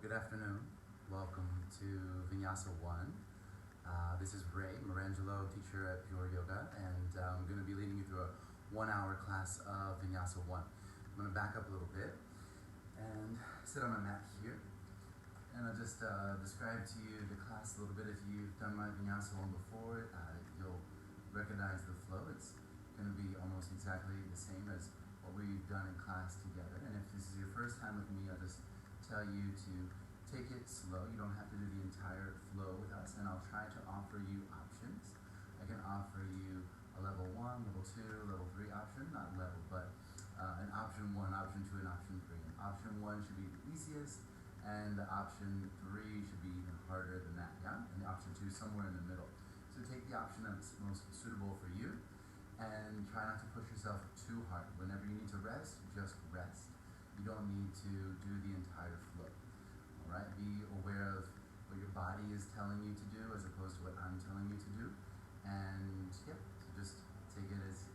Good afternoon. Welcome to Vinyasa 1. This is Ray, Marangelo, teacher at Pure Yoga, and I'm going to be leading you through a 1-hour class of Vinyasa 1. I'm going to back up a little bit and sit on my mat here. And I'll just describe to you the class a little bit. If you've done my Vinyasa 1 before, you'll recognize the flow. It's going to be almost exactly the same as what we've done in class together. And if this is your first time with me, I'll just tell you to take it slow. You don't have to do the entire flow with us, and I'll try to offer you options. I can offer you a level 1, level 2, level 3 option, not level, but an option 1, option 2, and option 3. And option 1 should be the easiest, and the option 3 should be even harder than that, yeah? And the option 2 somewhere in the middle. So take the option that's most suitable for you, and try not to push yourself too hard. Whenever you need to rest, just rest. You don't need to do the entire flow. All right? Be aware of what your body is telling you to do as opposed to what I'm telling you to do. And yeah, so just take it as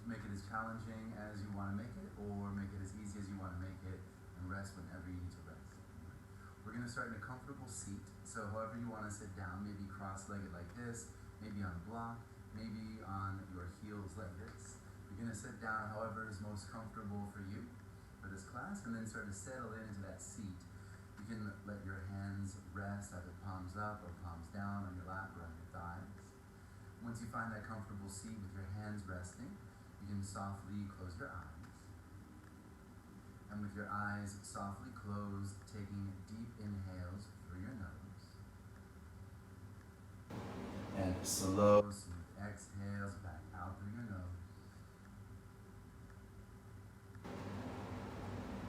make it as challenging as you want to make it, or make it as easy as you want to make it, and rest whenever you need to rest. We're going to start in a comfortable seat. So however you want to sit down, maybe cross-legged like this, maybe on a block, maybe on your heels like this. You're going to sit down however is most comfortable for you for this class, and then start to settle into that seat. You can let your hands rest either palms up or palms down on your lap or on your thighs. Once you find that comfortable seat with your hands resting, you can softly close your eyes. And with your eyes softly closed, taking deep inhales through your nose. And slow, smooth exhales back out through your nose.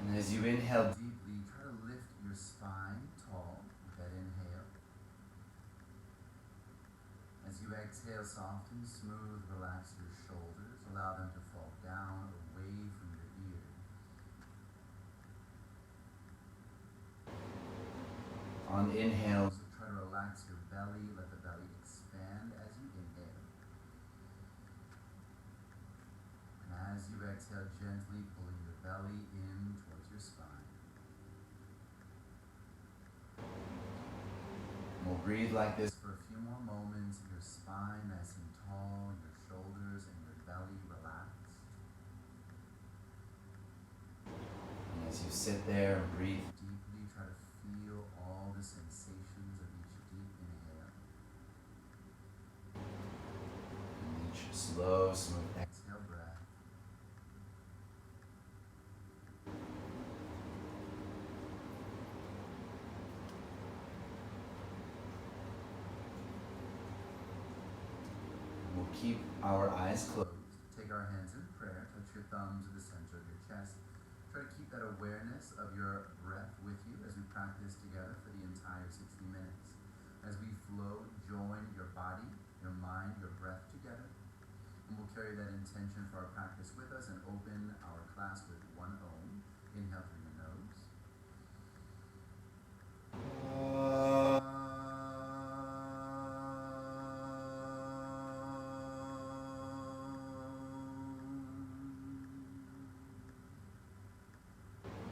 And as you inhale deeply, try to lift your spine tall with that inhale. As you exhale, soft and smooth, relax your shoulders. Allow them to fall down away from your ears. On inhales, try to relax your belly. Let the belly expand as you inhale. And as you exhale, gently pulling your belly in towards your spine. And we'll breathe like this for a few more moments. Your spine nice and tall, your shoulders and your belly relaxed. And as you sit there and breathe deeply, try to feel all the sensations of each deep inhale. And each slow, smooth exhale breath. We'll keep our eyes closed. Take our hands in prayer. Touch your thumbs at the center of your chest. Try to keep that awareness of your breath with you as we practice together for the entire 60 minutes. As we flow, join your body, your mind, your breath together. And we'll carry that intention for our practice with us and open our class with one Om. Inhale through your nose.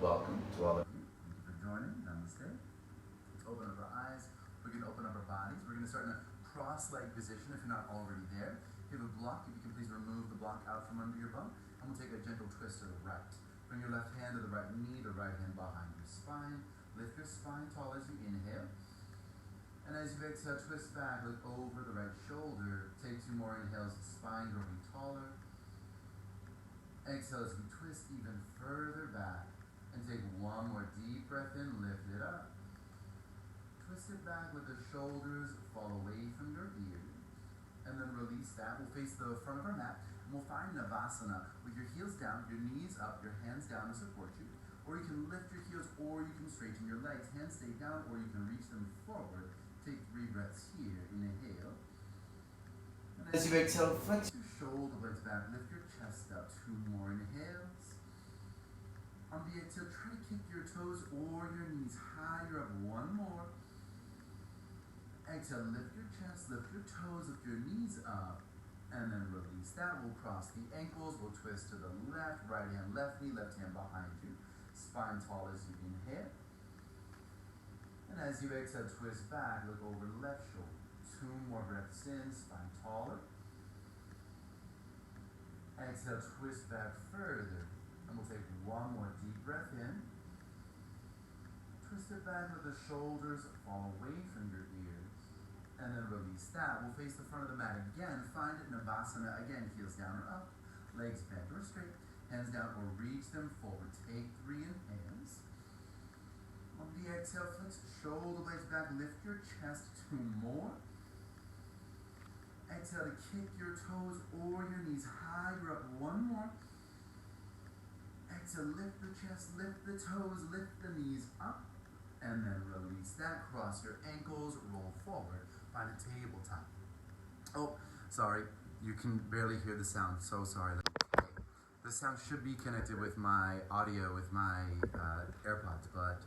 Welcome to all of you. Thank you for joining. Namaste. Let's open up our eyes. We're going to open up our bodies. We're going to start in a cross-leg position if you're not already there. If you have a block, if you can please remove the block out from under your bum. And we'll take a gentle twist to the right. Bring your left hand to the right knee, the right hand behind your spine. Lift your spine tall as you inhale. And as you exhale, twist back, look over the right shoulder. Take 2 more inhales, spine growing taller. Exhale as we twist even further back. And take 1 more deep breath in, lift it up. Twist it back, let the shoulders fall away from your ears. And then release that. We'll face the front of our mat. And we'll find Savasana with your heels down, your knees up, your hands down to support you. Or you can lift your heels, or you can straighten your legs. Hands stay down, or you can reach them forward. Take 3 breaths here. Inhale. And as you exhale, flex your shoulder blades back. Lift your chest up. 2 more inhales. On the exhale, try to kick your toes or your knees higher up. 1 more. Exhale, lift your chest, lift your toes, lift your knees up. And then release that. We'll cross the ankles. We'll twist to the left. Right hand, left knee, left hand behind you. Spine tall as you inhale. And as you exhale, twist back, look over left shoulder. 2 more breaths in, spine taller. Exhale, twist back further. And we'll take 1 more deep breath in. Twist it back, let the shoulders fall away from your ears. And then release that. We'll face the front of the mat again. Find it in Savasana. Again, heels down or up. Legs bent or straight. Hands down or reach them forward. Take 3 inhales. On the exhale, flex shoulder blades back. Lift your chest. 2 more. Exhale to kick your toes or your knees higher up. 1 more. Exhale, lift the chest, lift the toes, lift the knees up. And then release that. Cross your ankles, roll forward. Find a tabletop. Oh, sorry. You can barely hear the sound. So sorry. The sound should be connected with my audio, with my AirPods, but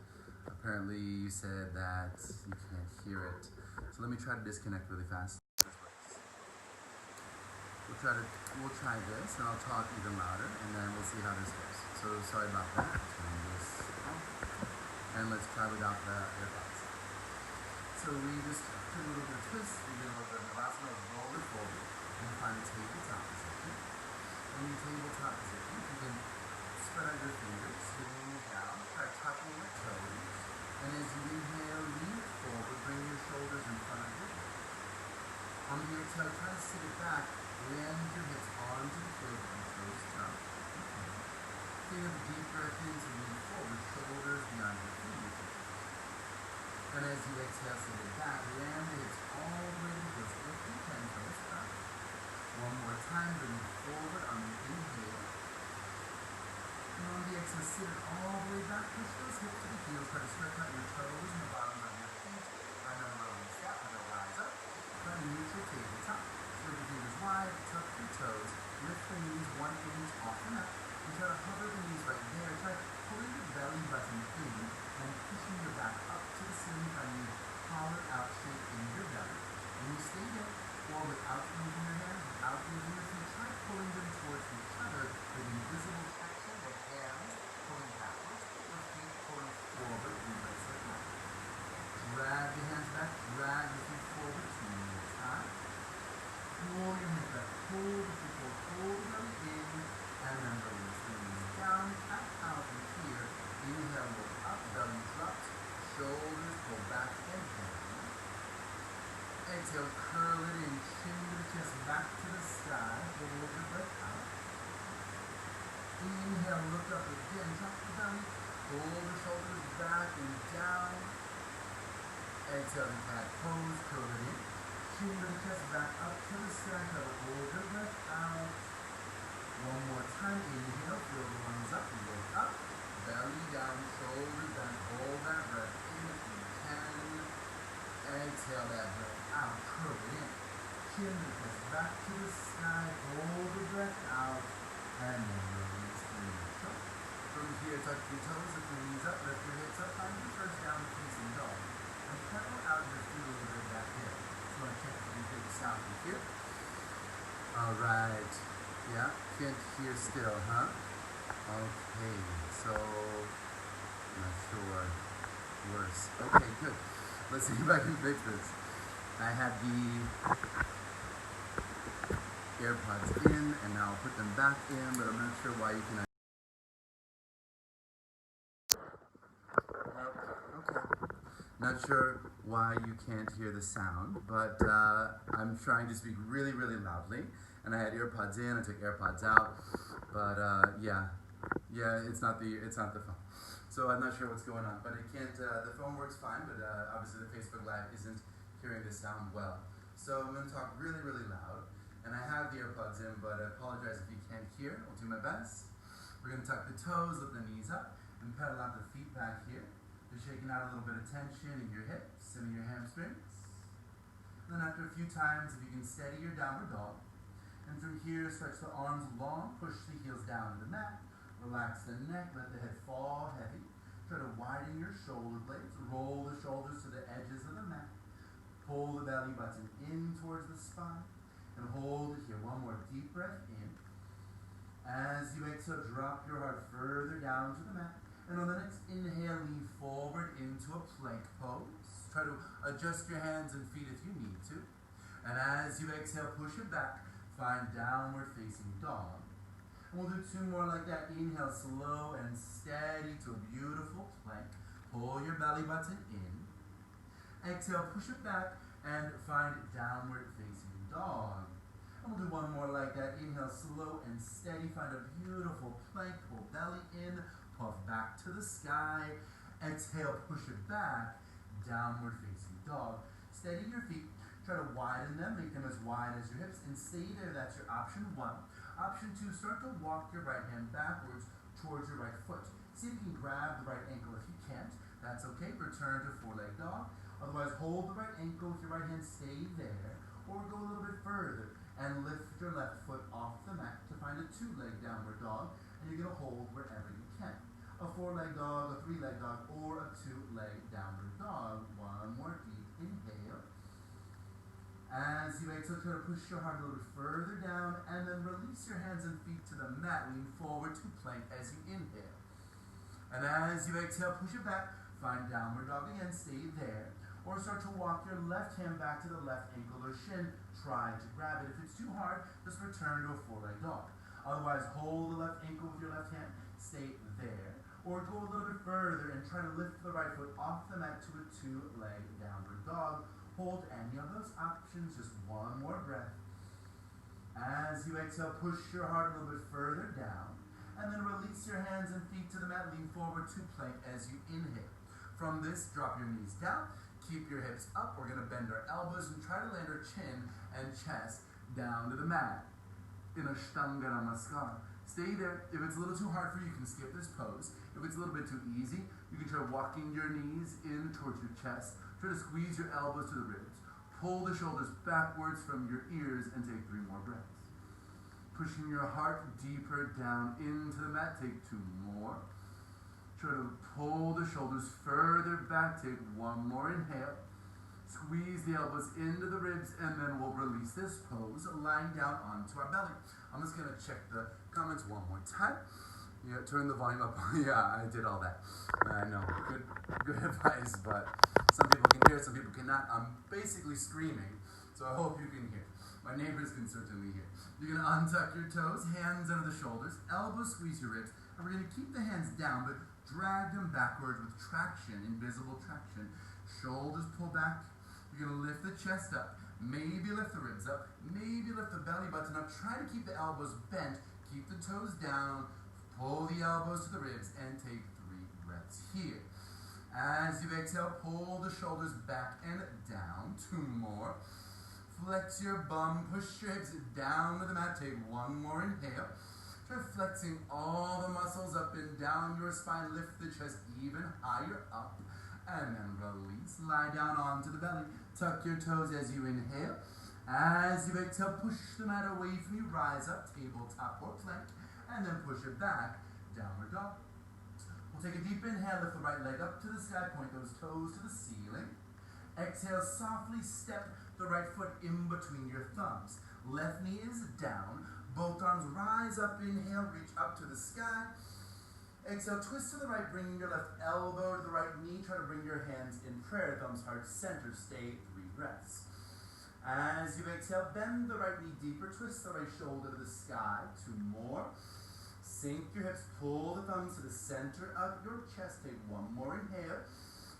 apparently you said that you can't hear it. So let me try to disconnect really fast. We'll try this, and I'll talk even louder, and then we'll see how this goes. So sorry about that. Turn this off. And let's try without the AirPods. So we just do a little bit of twist, we do a little bit of Savasana, roll it forward, and find a tabletop position. In your tabletop position, you can spread out your fingers, swing down, try tucking your toes, and as you inhale, lean forward, bring your shoulders in front of you. On the exhale, try to sit it back, land your hips onto the floor, and toes down. Take a deep breath in to lean forward, shoulders behind your fingertips. And as you exhale, sit it back, land the hips all the way to the hips, lift your 10 toes up. 1 more time, lean forward on the inhale. And on the exhale, sit it all the way back, push those hips to the heels, try to stretch out your toes and the bottoms of your feet. And then release that, and then rise up. Find a neutral tabletop. Spread the fingers wide, tuck your toes, lift the knees 1 inch off the mat. And try to hover the knees right there. Try pulling your belly button in and pushing your back up to the ceiling, finding a collar out shape in your belly. And you stay there, or without moving your hands, without moving your feet, try pulling them towards each other with invisible traction, with hands pulling backwards, or feet pulling forward, reverse like that. Drag the hands back, drag the feet forward 2 more times. Pull your hands back, pull the feet forward, pull the belly in, and then release the knees down, cat cow from here. Inhale, look up, belly drops, shoulders pull back and down. Exhale, curl it in, chin to the chest, back to the sky, hold your breath out. Inhale, look up again, drop the belly, pull the shoulders back and down. Exhale, the cat pose, curl it in, chin to the chest, back up to the sky, hold your breath out. 1 more time, inhale, fill the lungs up, look up, belly down, shoulders down, hold that breath in if you can. Exhale that breath out, curl it in, chin to the chest, back to the sky, hold the breath out, and then release the knees. So, from here, tuck your toes, lift your knees up, lift your hips up, find your first down facing dog. And pedal out your feet a little bit back here. So I want to check if you can hear the sound from here. Alright. Yeah, can't hear still, huh? Okay, so not sure. Worse. Okay, good. Let's see if I can fix this. I had the AirPods in, and now I'll put them back in, but I'm not sure why you can. Okay. Not sure why you can't hear the sound, but I'm trying to speak really, really loudly. And I had AirPods in, I took AirPods out, but yeah, it's not the phone. So I'm not sure what's going on, but it can't. The phone works fine, but obviously the Facebook Live isn't hearing the sound well. So I'm going to talk really, really loud, and I have the AirPods in, but I apologize if you can't hear. I'll do my best. We're going to tuck the toes, lift the knees up, and pedal out the feet back here. Just shaking out a little bit of tension in your hips and in your hamstrings. And then after a few times, if you can steady your downward dog. And from here, stretch the arms long, push the heels down to the mat, relax the neck, let the head fall heavy. Try to widen your shoulder blades, roll the shoulders to the edges of the mat, pull the belly button in towards the spine, and hold it here. 1 more deep breath in. As you exhale, drop your heart further down to the mat, And on the next inhale, lean forward into a plank pose. Try to adjust your hands and feet if you need to. And as you exhale, push it back. Find downward facing dog. And we'll do 2 more like that. Inhale, slow and steady to a beautiful plank. Pull your belly button in. Exhale, push it back and find downward facing dog. And we'll do 1 more like that. Inhale, slow and steady. Find a beautiful plank. Pull belly in. Puff back to the sky. Exhale, push it back. Downward facing dog. Steady your feet. Try to widen them. Make them as wide as your hips. And stay there. That's your option 1. Option 2, start to walk your right hand backwards towards your right foot. See if you can grab the right ankle. If you can't, that's okay. Return to 4-leg dog. Otherwise, hold the right ankle with your right hand. Stay there. Or go a little bit further and lift your left foot off the mat to find a 2-leg downward dog. And you're going to hold wherever you can. A 4-leg dog, a 3-leg dog, or a 2-leg downward dog. 1 more deep inhale. As you exhale, try to push your heart a little bit further down, and then release your hands and feet to the mat. Lean forward to plank as you inhale. And as you exhale, push it back. Find downward dog again. Stay there. Or start to walk your left hand back to the left ankle or shin. Try to grab it. If it's too hard, just return to a 4-leg dog. Otherwise, hold the left ankle with your left hand. Stay there. Or go a little bit further and try to lift the right foot off the mat to a 2-leg downward dog. Hold any of those options, just 1 more breath. As you exhale, push your heart a little bit further down. And then release your hands and feet to the mat. Lean forward to plank as you inhale. From this, drop your knees down. Keep your hips up. We're going to bend our elbows and try to land our chin and chest down to the mat in a Ashtanga Namaskar. Stay there. If it's a little too hard for you, you can skip this pose. If it's a little bit too easy, you can try walking your knees in towards your chest. Try to squeeze your elbows to the ribs. Pull the shoulders backwards from your ears and take 3 more breaths. Pushing your heart deeper down into the mat. Take 2 more. Try to pull the shoulders further back. Take 1 more inhale. Squeeze the elbows into the ribs, and then we'll release this pose, lying down onto our belly. I'm just going to check the comments 1 more time. Yeah, turn the volume up. Yeah, I did all that. I know, good advice, but some people can hear, some people cannot. I'm basically screaming, so I hope you can hear. My neighbors can certainly hear. You're going to untuck your toes, hands under the shoulders, elbows squeeze your ribs, and we're going to keep the hands down, but drag them backward with traction, invisible traction. Shoulders pull back. You're going to lift the chest up, maybe lift the ribs up, maybe lift the belly button up. Try to keep the elbows bent, keep the toes down, pull the elbows to the ribs, and take 3 breaths here. As you exhale, pull the shoulders back and down. 2 more. Flex your bum, push your hips down to the mat. Take 1 more inhale. Try flexing all the muscles up and down your spine. Lift the chest even higher up. And then release. Lie down onto the belly. Tuck your toes as you inhale. As you exhale, push the mat away from you. Rise up, tabletop or plank. And then push it back. Downward dog. We'll take a deep inhale. Lift the right leg up to the sky. Point those toes to the ceiling. Exhale, softly step the right foot in between your thumbs. Left knee is down. Both arms rise up. Inhale, reach up to the sky. Exhale, twist to the right, bring your left elbow to the right knee. Try to bring your hands in prayer, thumbs heart center. Stay 3 breaths. As you exhale, bend the right knee deeper. Twist the right shoulder to the sky. 2 more. Sink your hips, pull the thumbs to the center of your chest. Take 1 more inhale.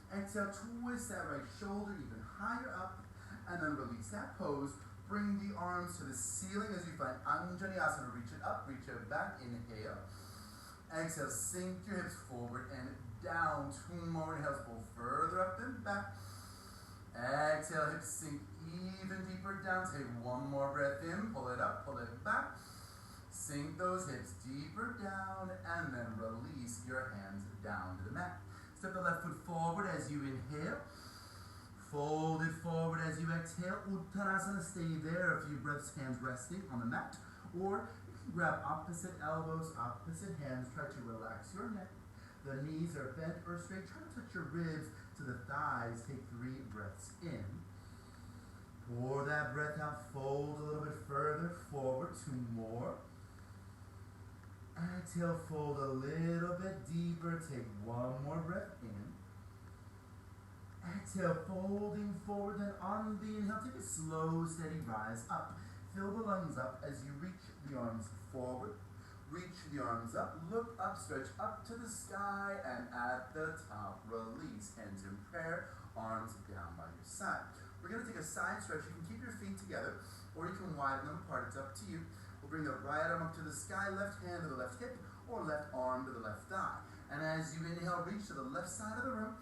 Exhale, twist that right shoulder even higher up. And then release that pose. Bring the arms to the ceiling as you find Anjaneyasana. Reach it up, reach it back. Inhale. Exhale, sink your hips forward and down. 2 more inhales, pull further up and back. Exhale, hips sink even deeper down. Take 1 more breath in, pull it up, pull it back. Sink those hips deeper down, and then release your hands down to the mat. Step the left foot forward as you inhale. Fold it forward as you exhale. Uttanasana, stay there. A few breaths, hands resting on the mat. Or grab opposite elbows, opposite hands. Try to relax your neck. The knees are bent or straight. Try to touch your ribs to the thighs. Take 3 breaths in. Pour that breath out. Fold a little bit further forward. 2 more. Exhale, fold a little bit deeper. Take one more breath in. Exhale, folding forward, then on the inhale, take a slow, steady rise up. Fill the lungs up as you reach the arms forward. Reach the arms up, look up, stretch up to the sky, and at the top, release. Hands in prayer, arms down by your side. We're going to take a side stretch. You can keep your feet together, or you can widen them apart. It's up to you. We'll bring the right arm up to the sky, left hand to the left hip, or left arm to the left thigh. And as you inhale, reach to the left side of the room.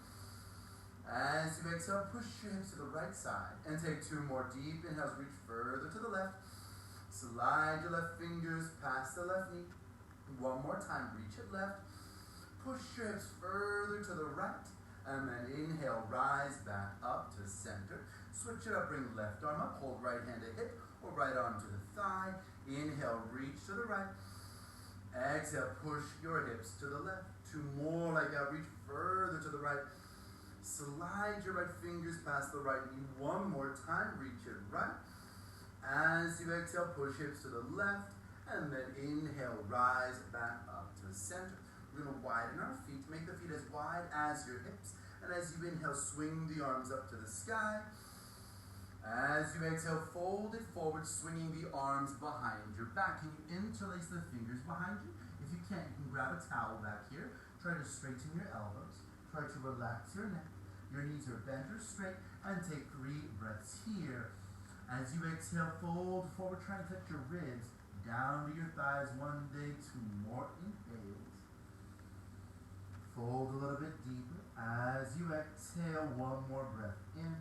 As you exhale, push your hips to the right side. And take two more deep inhales. Reach further to the left. Slide your left fingers past the left knee. One more time. Reach it left. Push your hips further to the right. And then inhale, rise back up to center. Switch it up. Bring left arm up. Hold right hand to hip or right arm to the thigh. Inhale, reach to the right. Exhale, push your hips to the left. Two more like that. Reach further to the right. Slide your right fingers past the right knee. One more time, reach it right. As you exhale, push hips to the left, and then inhale, rise back up to center. We're going to widen our feet, make the feet as wide as your hips, and as you inhale, swing the arms up to the sky. As you exhale, fold it forward, swinging the arms behind your back. Can you interlace the fingers behind you? If you can't, you can grab a towel back here. Try to straighten your elbows. Try to relax your neck. Your knees are bent or straight, and take 3 breaths here. As you exhale, fold forward, try to touch your ribs down to your thighs. 1 day, 2 more inhales. Fold a little bit deeper. As you exhale, 1 more breath in.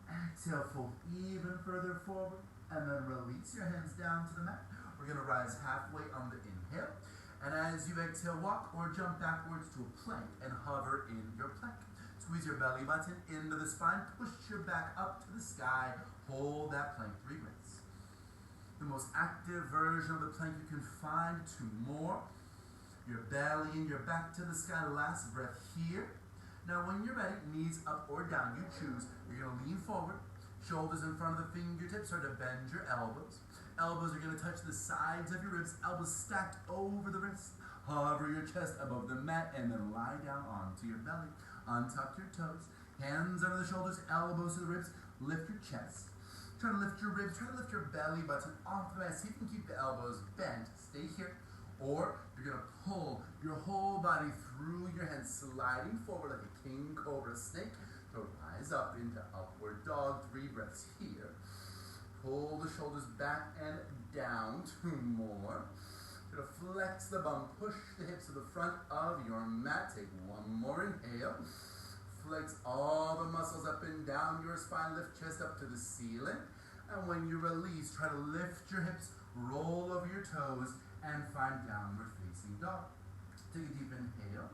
Exhale, fold even further forward, and then release your hands down to the mat. We're going to rise halfway on the inhale. And as you exhale, walk or jump backwards to a plank and hover in your plank. Squeeze your belly button into the spine, push your back up to the sky, hold that plank 3 breaths. The most active version of the plank you can find, 2 more. Your belly and your back to the sky, last breath here. Now when you're ready, knees up or down, you choose. You're going to lean forward, shoulders in front of the fingertips, start to bend your elbows. Elbows are going to touch the sides of your ribs, elbows stacked over the wrists. Hover your chest above the mat and then lie down onto your belly. Untuck your toes, hands over the shoulders, elbows to the ribs. Lift your chest. Try to lift your ribs, try to lift your belly button off the mat. See if you can keep the elbows bent. Stay here. Or you're going to pull your whole body through your hands, sliding forward like a king cobra snake to rise up into upward dog. 3 breaths here. Pull the shoulders back and down. 2 more. You're going to flex the bum. Push the hips to the front of your mat. Take 1 more inhale. Flex all the muscles up and down your spine. Lift chest up to the ceiling. And when you release, try to lift your hips, roll over your toes, and find downward facing dog. Take a deep inhale.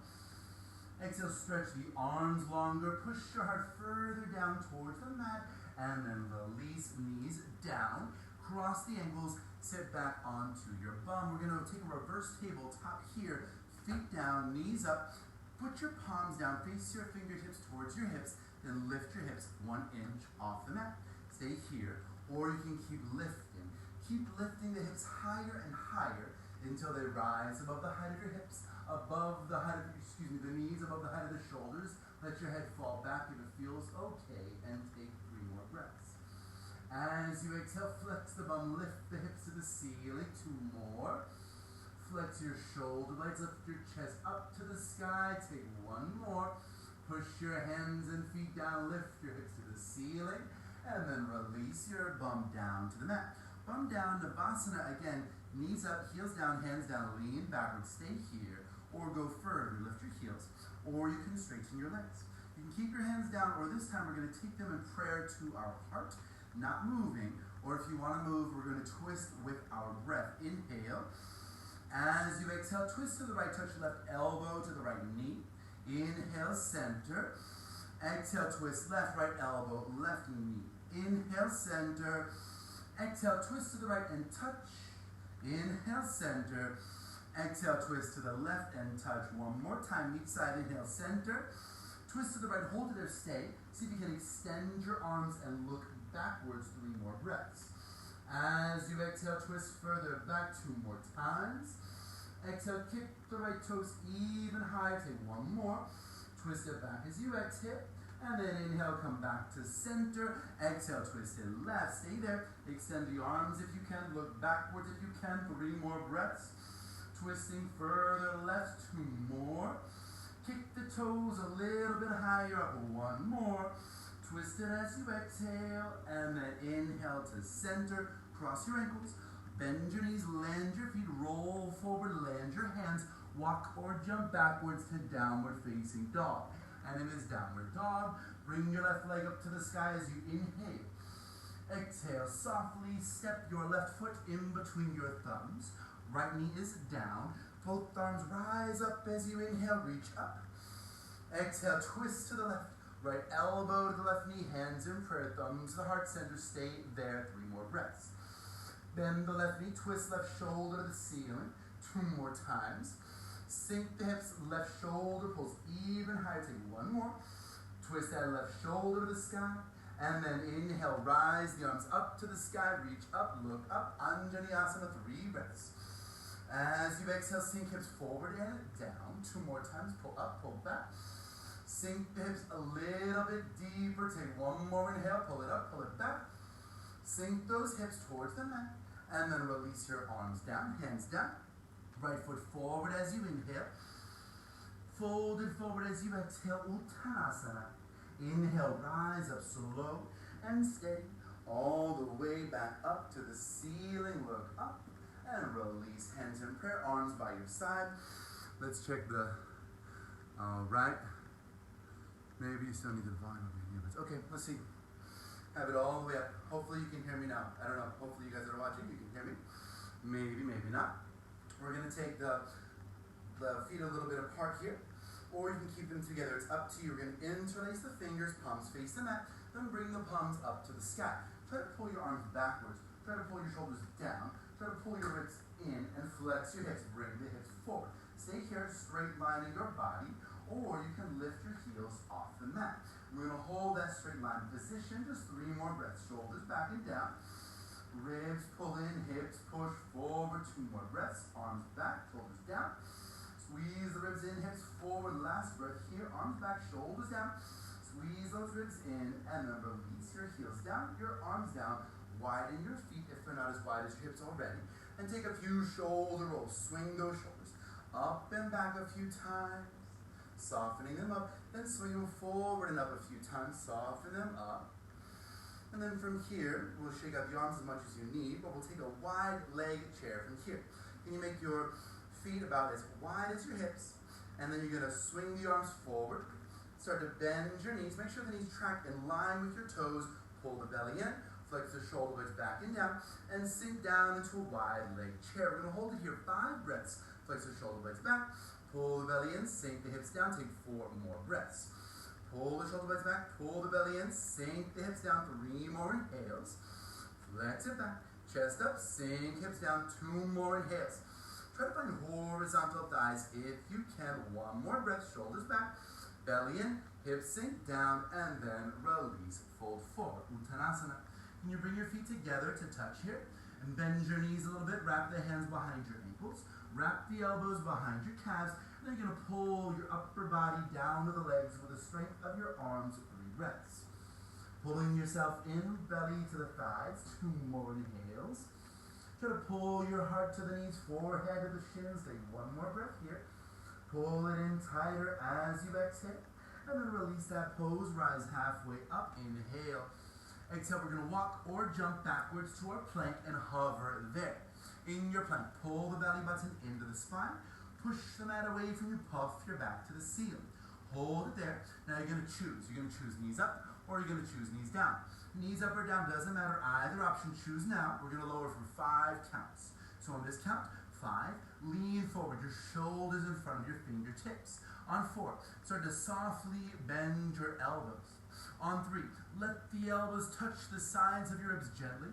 Exhale, stretch the arms longer. Push your heart further down towards the mat. And then release, knees down. Cross the ankles, sit back onto your bum. We're going to take a reverse tabletop here. Feet down, knees up. Put your palms down, face your fingertips towards your hips. Then lift your hips 1 inch off the mat. Stay here. Or you can keep lifting. Keep lifting the hips higher and higher until they rise above the height of your hips, above the height of, the knees above the height of the shoulders. Let your head fall back if it feels okay, and take 3 more breaths. As you exhale, flex the bum, lift the hips to the ceiling. 2 more. Flex your shoulder blades, lift your chest up to the sky. Take 1 more. Push your hands and feet down, lift your hips to the ceiling, and then release your bum down to the mat. Bum down, Savasana again. Knees up, heels down, hands down, lean backwards. Stay here, or go further, lift your heels, or you can straighten your legs. You can keep your hands down, or this time we're going to take them in prayer to our heart, not moving. Or if you want to move, we're going to twist with our breath. Inhale. As you exhale, twist to the right, touch left elbow to the right knee. Inhale, center. Exhale, twist left, right elbow, left knee. Inhale, center. Exhale, twist to the right and touch. Inhale, center. Exhale, twist to the left and touch. 1 more time, each side. Inhale, center. Twist to the right, hold it there, stay. See if you can extend your arms and look backwards. 3 more breaths. As you exhale, twist further back 2 more times. Exhale, kick the right toes even higher. Take 1 more. Twist it back as you exhale. And then inhale, come back to center. Exhale, twist it left. Stay there. Extend the arms if you can. Look backwards if you can. 3 more breaths. Twisting further left. 2 more. Kick the toes a little bit higher up. 1 more. Twist it as you exhale. And then inhale to center. Cross your ankles. Bend your knees. Land your feet. Roll forward. Land your hands. Walk or jump backwards to downward facing dog. And in this downward dog, bring your left leg up to the sky as you inhale. Exhale, softly step your left foot in between your thumbs. Right knee is down. Both arms rise up as you inhale, reach up. Exhale, twist to the left. Right elbow to the left knee, hands in prayer, thumbs to the heart center. Stay there, 3 more breaths. Bend the left knee, twist left shoulder to the ceiling. 2 more times. Sink the hips, left shoulder pulls even higher. Take 1 more. Twist that left shoulder to the sky. And then inhale, rise the arms up to the sky. Reach up, look up. Anjaneyasana, 3 breaths. As you exhale, sink hips forward and down. 2 more times. Pull up, pull back. Sink the hips a little bit deeper. Take 1 more inhale. Pull it up, pull it back. Sink those hips towards the mat. And then release your arms down, hands down. Right foot forward as you inhale. Folded forward as you exhale. Uttanasana. Inhale, rise up slow and steady. All the way back up to the ceiling. Look up and release. Hands in prayer. Arms by your side. Let's check the right. Maybe you still need the volume over here. Okay, let's see. Have it all the way up. Hopefully you can hear me now. I don't know. Hopefully you guys are watching. You can hear me. Maybe, maybe not. We're going to take the feet a little bit apart here, or you can keep them together. It's up to you. We're going to interlace the fingers, palms face the mat, then bring the palms up to the sky. Try to pull your arms backwards. Try to pull your shoulders down. Try to pull your hips in and flex your hips. Bring the hips forward. Stay here, straight lining your body, or you can lift your heels off the mat. We're going to hold that straight line position. Just 3 more breaths. Shoulders back and down. Ribs pull in, hips push forward. 2 more breaths. Arms back, shoulders down. Squeeze the ribs in, hips forward. Last breath here. Arms back, shoulders down. Squeeze those ribs in and then release your heels down, your arms down. Widen your feet if they're not as wide as your hips already. And take a few shoulder rolls. Swing those shoulders up and back a few times. Softening them up. Then swing them forward and up a few times. Soften them up. And then from here, we'll shake out the arms as much as you need, but we'll take a wide leg chair from here. Can you make your feet about as wide as your hips? And then you're going to swing the arms forward. Start to bend your knees. Make sure the knees track in line with your toes. Pull the belly in. Flex the shoulder blades back and down. And sink down into a wide leg chair. We're going to hold it here 5 breaths. Flex the shoulder blades back. Pull the belly in. Sink the hips down. Take 4 more breaths. Pull the shoulder blades back, pull the belly in, sink the hips down, 3 more inhales. Flex it back, chest up, sink hips down, 2 more inhales. Try to find horizontal thighs if you can. 1 more breath, shoulders back, belly in, hips sink down, and then release, fold forward. Uttanasana. Can you bring your feet together to touch here? And bend your knees a little bit, wrap the hands behind your ankles, wrap the elbows behind your calves. Then you're going to pull your upper body down to the legs with the strength of your arms. 3 breaths. Pulling yourself in, belly to the thighs. 2 more inhales. Try to pull your heart to the knees, forehead to the shins. Take 1 more breath here. Pull it in tighter as you exhale. And then release that pose. Rise halfway up. Inhale. Exhale. We're going to walk or jump backwards to our plank and hover there. In your plank, pull the belly button into the spine. Push the mat away from you, puff your back to the ceiling. Hold it there. Now you're going to choose. You're going to choose knees up or you're going to choose knees down. Knees up or down, doesn't matter. Either option, choose now. We're going to lower from 5 counts. So on this count, 5, lean forward. Your shoulders in front of your fingertips. On 4, start to softly bend your elbows. On 3, let the elbows touch the sides of your ribs gently.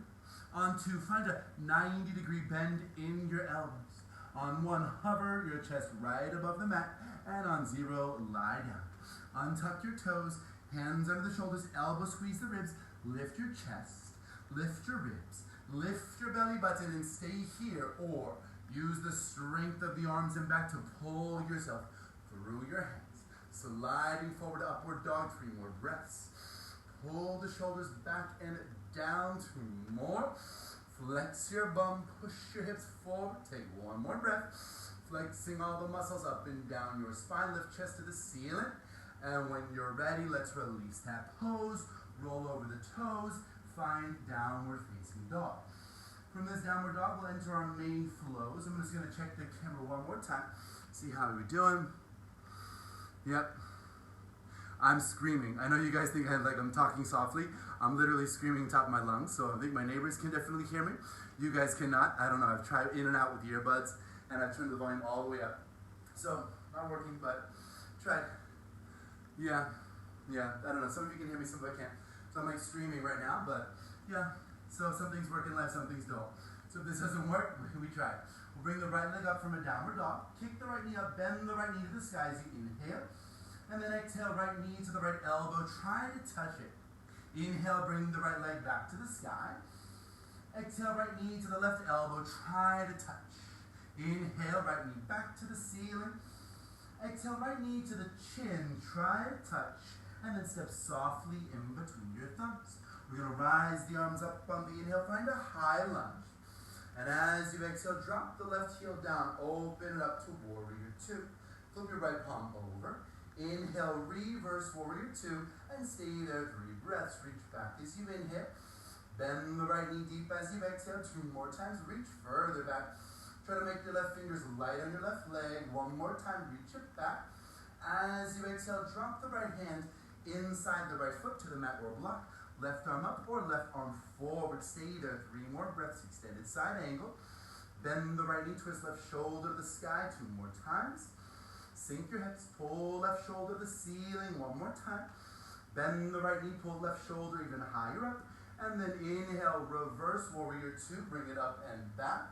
On 2, find a 90-degree bend in your elbows. On 1, hover your chest right above the mat. And on 0, lie down. Untuck your toes, hands under the shoulders, elbow squeeze the ribs, lift your chest, lift your ribs, Lift your belly button and stay here, or use the strength of the arms and back to pull yourself through your hands. Sliding forward to upward dog, 3 more breaths. Pull the shoulders back and down, 2 more. Flex your bum, push your hips forward, take 1 more breath. Flexing all the muscles up and down your spine, lift chest to the ceiling. And when you're ready, let's release that pose. Roll over the toes, find downward facing dog. From this downward dog, we'll enter our main flows. I'm just gonna check the camera 1 more time. See how we're doing. Yep. I'm screaming. I know you guys think I'm talking softly. I'm literally screaming top of my lungs, so I think my neighbors can definitely hear me. You guys cannot. I don't know. I've tried in and out with earbuds, and I've turned the volume all the way up. So, not working, but tried. Yeah. I don't know. Some of you can hear me, some of you can't. So I'm like screaming right now, but yeah. So some things work in life, some things don't. So if this doesn't work, we try. We'll bring the right leg up from a downward dog. Kick the right knee up, bend the right knee to the sky as you inhale. And then exhale, right knee to the right elbow. Try to touch it. Inhale, bring the right leg back to the sky. Exhale, right knee to the left elbow. Try to touch. Inhale, right knee back to the ceiling. Exhale, right knee to the chin. Try to touch. And then step softly in between your thumbs. We're going to rise the arms up on the inhale. Find a high lunge. And as you exhale, drop the left heel down. Open it up to warrior 2. Flip your right palm over. Inhale, reverse warrior 2, and stay there 3 breaths. Reach back as you inhale. Bend the right knee deep as you exhale. 2 more times. Reach further back. Try to make your left fingers light on your left leg. 1 more time. Reach it back. As you exhale, drop the right hand inside the right foot to the mat or block. Left arm up or left arm forward. Stay there 3 more breaths. Extended side angle. Bend the right knee, twist left shoulder to the sky 2 more times. Sink your hips, pull left shoulder to the ceiling 1 more time. Bend the right knee, pull left shoulder even higher up. And then inhale, reverse warrior 2, bring it up and back.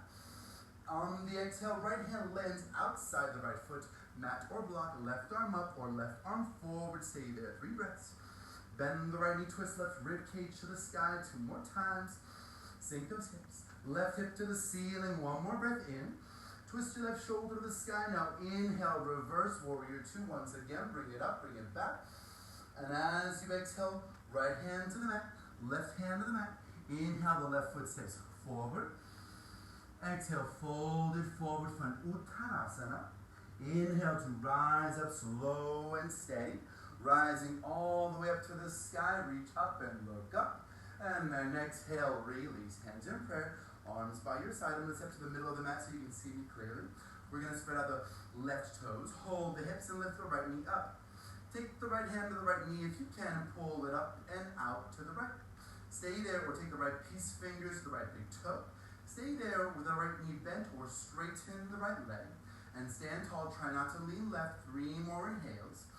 On the exhale, right hand lands outside the right foot, mat or block, left arm up or left arm forward. Stay there 3 breaths. Bend the right knee, twist left rib cage to the sky 2 more times. Sink those hips. Left hip to the ceiling, 1 more breath in. Twist your left shoulder to the sky. Now inhale, reverse warrior 2 once again. Bring it up, bring it back. And as you exhale, right hand to the mat, left hand to the mat. Inhale, the left foot steps forward. Exhale, folded forward for an Uttanasana. Inhale to rise up slow and steady. Rising all the way up to the sky. Reach up and look up. And then exhale, release. Hands in prayer. Arms by your side. I'm going to step to the middle of the mat so you can see me clearly. We're going to spread out the left toes. Hold the hips and lift the right knee up. Take the right hand to the right knee if you can and pull it up and out to the right. Stay there or take the right peace fingers to the right big toe. Stay there with the right knee bent or straighten the right leg. And stand tall. Try not to lean left. 3 more inhales.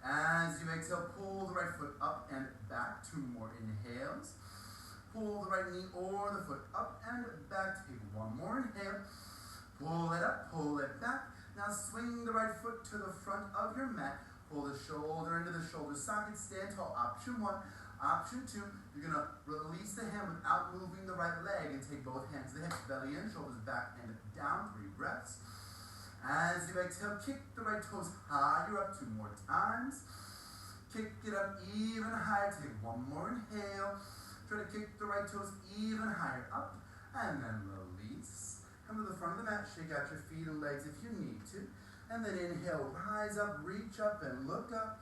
As you exhale, pull the right foot up and back. 2 more inhales. Pull the right knee or the foot up and back. Take 1 more inhale. Pull it up, pull it back. Now swing the right foot to the front of your mat. Pull the shoulder into the shoulder socket. Stand tall. Option 1. Option 2, you're going to release the hand without moving the right leg and take both hands to the hips, belly in, shoulders back and down. 3 breaths. As you exhale, kick the right toes higher up 2 more times. Kick it up even higher. Take 1 more inhale. Try to kick the right toes even higher up. And then release. Come to the front of the mat. Shake out your feet and legs if you need to. And then inhale, rise up, reach up and look up.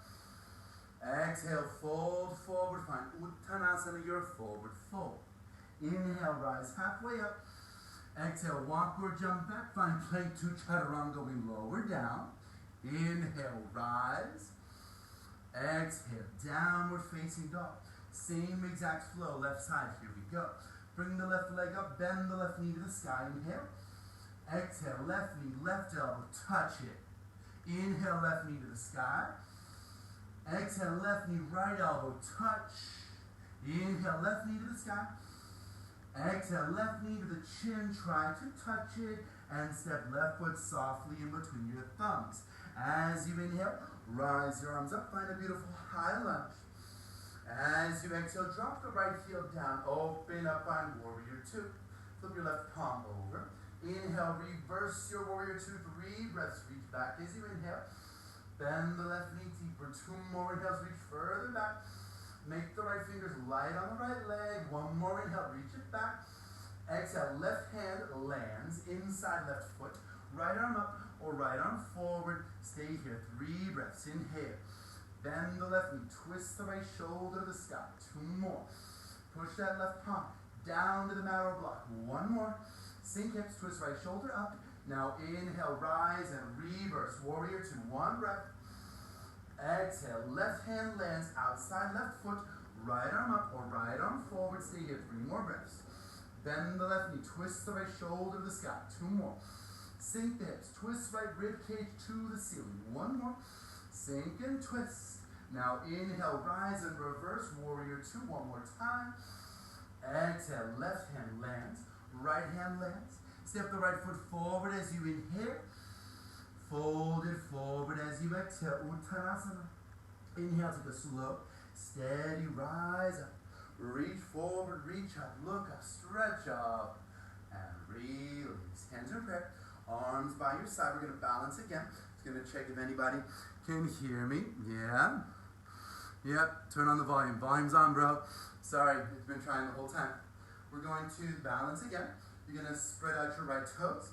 Exhale, fold forward. Find Uttanasana, your forward fold. Inhale, rise halfway up. Exhale, walk or jump back. Find plank to chaturanga, going lower down. Inhale, rise. Exhale, downward facing dog. Same exact flow, left side. Here we go. Bring the left leg up, bend the left knee to the sky. Inhale. Exhale, left knee, left elbow, touch it. Inhale, left knee to the sky. Exhale, left knee, right elbow, touch. Inhale, left knee to the sky. Exhale, left knee to the chin, try to touch it, and step left foot softly in between your thumbs. As you inhale, rise your arms up, find a beautiful high lunge. As you exhale, drop the right heel down, open up on warrior two. Flip your left palm over. Inhale, reverse your warrior two, 3 breaths, reach back as you inhale. Bend the left knee deeper, 2 more inhales, reach further back. Make the right fingers light on the right leg, 1 more inhale, reach it back. Exhale, left hand lands inside left foot, right arm up or right arm forward. Stay here, 3 breaths, inhale. Bend the left knee, twist the right shoulder to the sky, 2 more. Push that left palm down to the mat or block, 1 more. Sink hips, twist right shoulder up. Now inhale, rise and reverse. Warrior two, 1 breath. Exhale, left hand lands outside left foot. Right arm up or right arm forward. Stay here, 3 more breaths. Bend the left knee, twist the right shoulder to the sky. 2 more. Sink the hips, twist right rib cage to the ceiling. 1 more. Sink and twist. Now inhale, rise and reverse. Warrior two, 1 more time. Exhale, left hand lands. Right hand lands. Step the right foot forward as you inhale. Fold it forward as you exhale. Uttanasana. Inhale, take a slow, steady rise up. Reach forward, reach up, look up, stretch up, and release. Hands in prayer. Arms by your side. We're going to balance again. It's going to check if anybody can hear me. Yeah. Yep. Turn on the volume. Volume's on, bro. Sorry, it's been trying the whole time. We're going to balance again. You're going to spread out your right toes.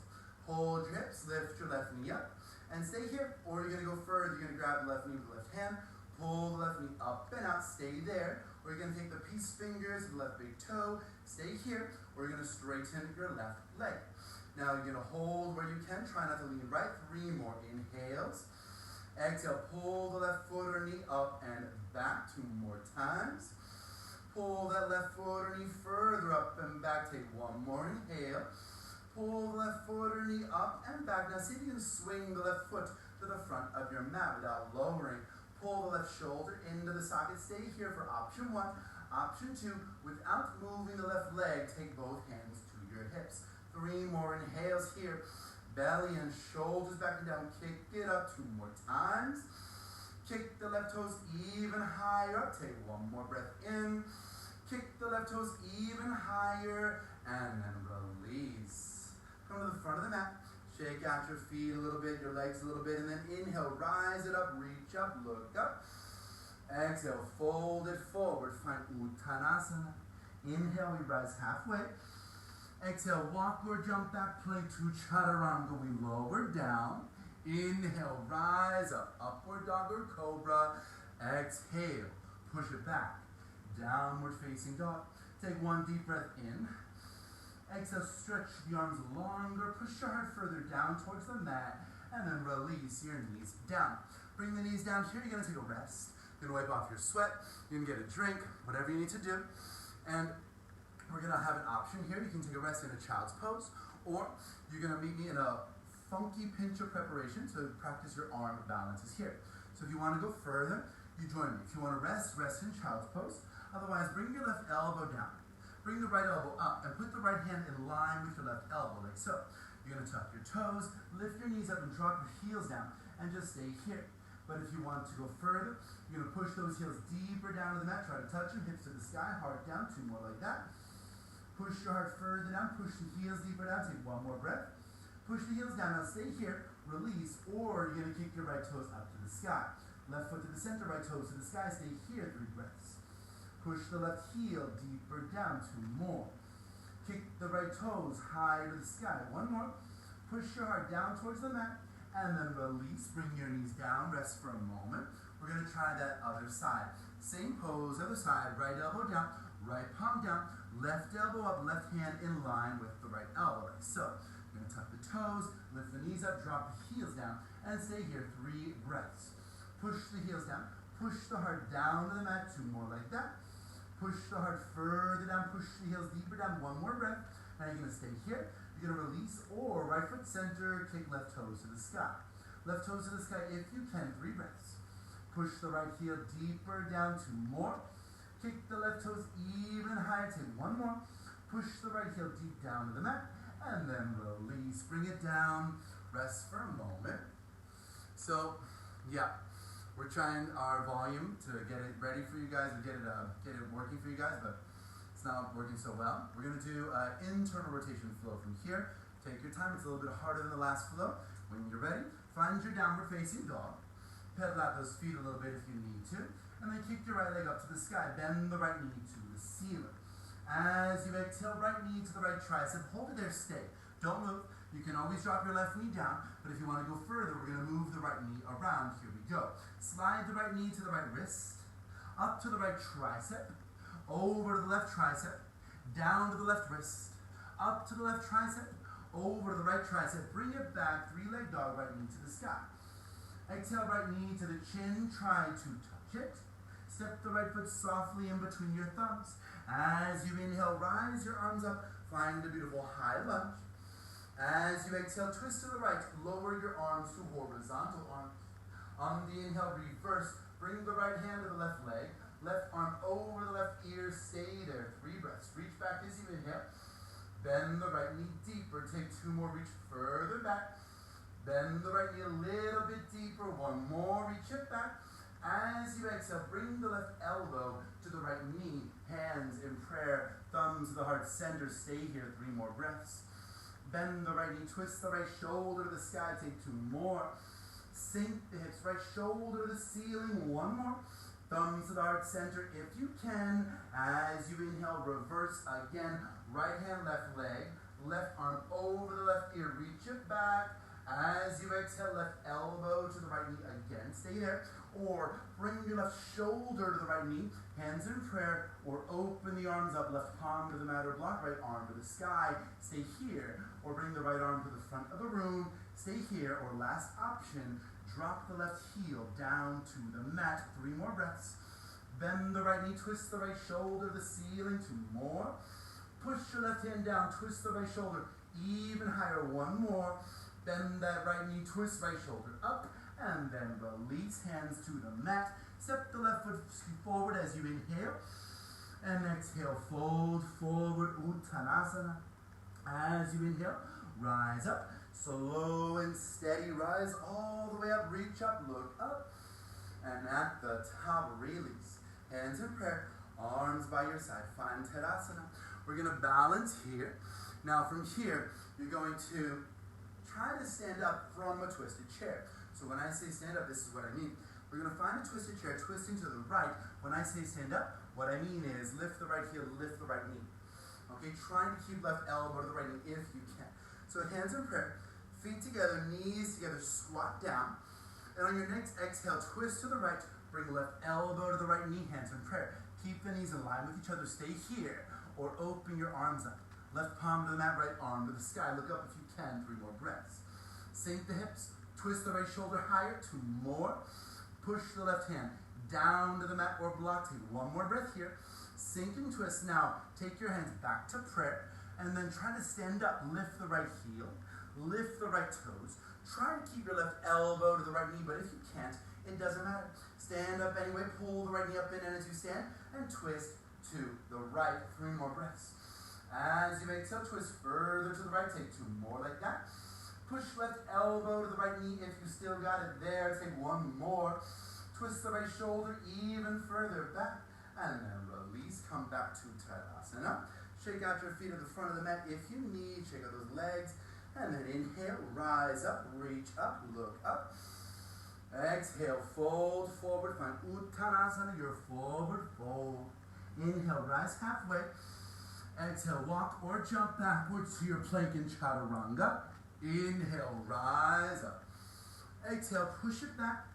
Hold your hips. Lift your left knee up. And stay here. Or you're going to go further. You're going to grab the left knee with the left hand. Pull the left knee up and out. Stay there. Or you're going to take the peace fingers of the left big toe. Stay here. Or you're going to straighten your left leg. Now you're going to hold where you can. Try not to lean right. 3 more inhales. Exhale. Pull the left foot or knee up and back. 2 more times. Pull that left foot or knee further up and back. Take 1 more inhale. Pull the left foot or knee up and back. Now see if you can swing the left foot to the front of your mat without lowering. Pull the left shoulder into the socket. Stay here for option 1. Option 2, without moving the left leg, take both hands to your hips. 3 more inhales here. Belly and shoulders back and down. Kick it up 2 more times. Kick the left toes even higher up. Take 1 more breath in. Kick the left toes even higher. And then release. Come to the front of the mat. Shake out your feet a little bit, your legs a little bit. And then inhale, rise it up, reach up, look up. Exhale, fold it forward. Find Uttanasana. Inhale, we rise halfway. Exhale, walk or jump back, plank to chaturanga. We lower down. Inhale, rise up, upward dog or cobra. Exhale, push it back. Downward facing dog. Take 1 deep breath in. Exhale, stretch the arms longer. Push your heart further down towards the mat. And then release your knees down. Bring the knees down here. You're going to take a rest. You're going to wipe off your sweat. You're going to get a drink, whatever you need to do. And we're going to have an option here. You can take a rest in a child's pose. Or you're going to meet me in a funky pincher preparation to practice your arm balances here. So if you want to go further, you join me. If you want to rest in child's pose. Otherwise, bring your left elbow down. Bring the right elbow up and put the right hand in line with your left elbow, like so. You're going to tuck your toes, lift your knees up and drop your heels down, and just stay here. But if you want to go further, you're going to push those heels deeper down to the mat. Try to touch your hips to the sky, heart down, 2 more like that. Push your heart further down, push the heels deeper down, take 1 more breath. Push the heels down, now stay here, release, or you're going to kick your right toes up to the sky. Left foot to the center, right toes to the sky, stay here, 3 breaths. Push the left heel deeper down, 2 more. Kick the right toes high to the sky, 1 more. Push your heart down towards the mat, and then release. Bring your knees down, rest for a moment. We're going to try that other side. Same pose, other side, right elbow down, right palm down, left elbow up, left hand in line with the right elbow. Like so. You're going to tuck the toes, lift the knees up, drop the heels down, and stay here, 3 breaths. Push the heels down, push the heart down to the mat, 2 more like that. Push the heart further down, push the heels deeper down, 1 more breath. Now you're going to stay here. You're going to release, or right foot center, kick left toes to the sky. Left toes to the sky if you can, 3 breaths. Push the right heel deeper down, 2 more. Kick the left toes even higher, take 1 more. Push the right heel deep down to the mat, and then release. Bring it down, rest for a moment. So, yeah, We're trying our volume to get it ready for you guys, or get it working for you guys, but it's not working so well. We're going to do an internal rotation flow from here. Take your time. It's a little bit harder than the last flow. When you're ready, find your downward facing dog. Pedal out those feet a little bit if you need to. And then kick your right leg up to the sky. Bend the right knee to the ceiling. As you exhale, right knee to the right tricep. Hold it there, stay. Don't move. You can always drop your left knee down, but if you want to go further, we're going to move the right knee around. Here we go. Slide the right knee to the right wrist, up to the right tricep, over to the left tricep, down to the left wrist, up to the left tricep, over to the right tricep. Bring it back, three-leg dog, right knee to the sky. Exhale, right knee to the chin, try to touch it. Step the right foot softly in between your thumbs. As you inhale, rise your arms up, find a beautiful high lunge. As you exhale, twist to the right, lower your arms to horizontal arms. On the inhale, reverse, bring the right hand to the left leg, left arm over the left ear, stay there, 3 breaths. Reach back as you inhale, bend the right knee deeper, take 2 more, reach further back, bend the right knee a little bit deeper, 1 more, reach it back. As you exhale, bring the left elbow to the right knee, hands in prayer, thumbs to the heart center, stay here, 3 more breaths. Bend the right knee, twist the right shoulder to the sky, take 2 more. Sink the hips, right shoulder to the ceiling, 1 more. Thumbs to the heart center if you can. As you inhale, reverse again. Right hand, left leg, left arm over the left ear, reach it back. As you exhale, left elbow to the right knee again, stay there. Or bring your left shoulder to the right knee, hands in prayer, or open the arms up, left palm to the mat or block, right arm to the sky, stay here. Or bring the right arm to the front of the room, stay here. Or last option, drop the left heel down to the mat, 3 more breaths. Bend the right knee, twist the right shoulder to the ceiling, 2 more. Push your left hand down, twist the right shoulder even higher, 1 more. Bend that right knee, twist right shoulder up, and then release, hands to the mat. Step the left foot forward as you inhale, and exhale, fold forward, Uttanasana. As you inhale, rise up, slow and steady, rise all the way up, reach up, look up, and at the top, release. Hands in prayer, arms by your side, find Tadasana. We're going to balance here. Now from here, you're going to try to stand up from a twisted chair. So when I say stand up, this is what I mean. We're going to find a twisted chair, twisting to the right. When I say stand up, what I mean is lift the right heel, lift the right knee. Okay, trying to keep left elbow to the right knee if you can. So hands in prayer, feet together, knees together, squat down. And on your next exhale, twist to the right, bring left elbow to the right knee, hands in prayer. Keep the knees in line with each other, stay here. Or open your arms up. Left palm to the mat, right arm to the sky. Look up if you can, 3 more breaths. Sink the hips, twist the right shoulder higher, 2 more. Push the left hand down to the mat or block. Take 1 more breath here. Sink and twist. Now, take your hands back to prayer, and then try to stand up. Lift the right heel, lift the right toes. Try to keep your left elbow to the right knee, but if you can't, it doesn't matter. Stand up anyway, pull the right knee up in and as you stand, and twist to the right. 3 more breaths. As you exhale, twist further to the right. Take 2 more like that. Push left elbow to the right knee if you still got it there. Take 1 more. Twist the right shoulder even further back. And then release. Come back to Tadasana. Shake out your feet at the front of the mat if you need. Shake out those legs. And then inhale, rise up, reach up, look up. Exhale, fold forward. Find Uttanasana, your forward fold. Inhale, rise halfway. Exhale, walk or jump backwards to your plank in Chaturanga. Inhale, rise up. Exhale, push it back.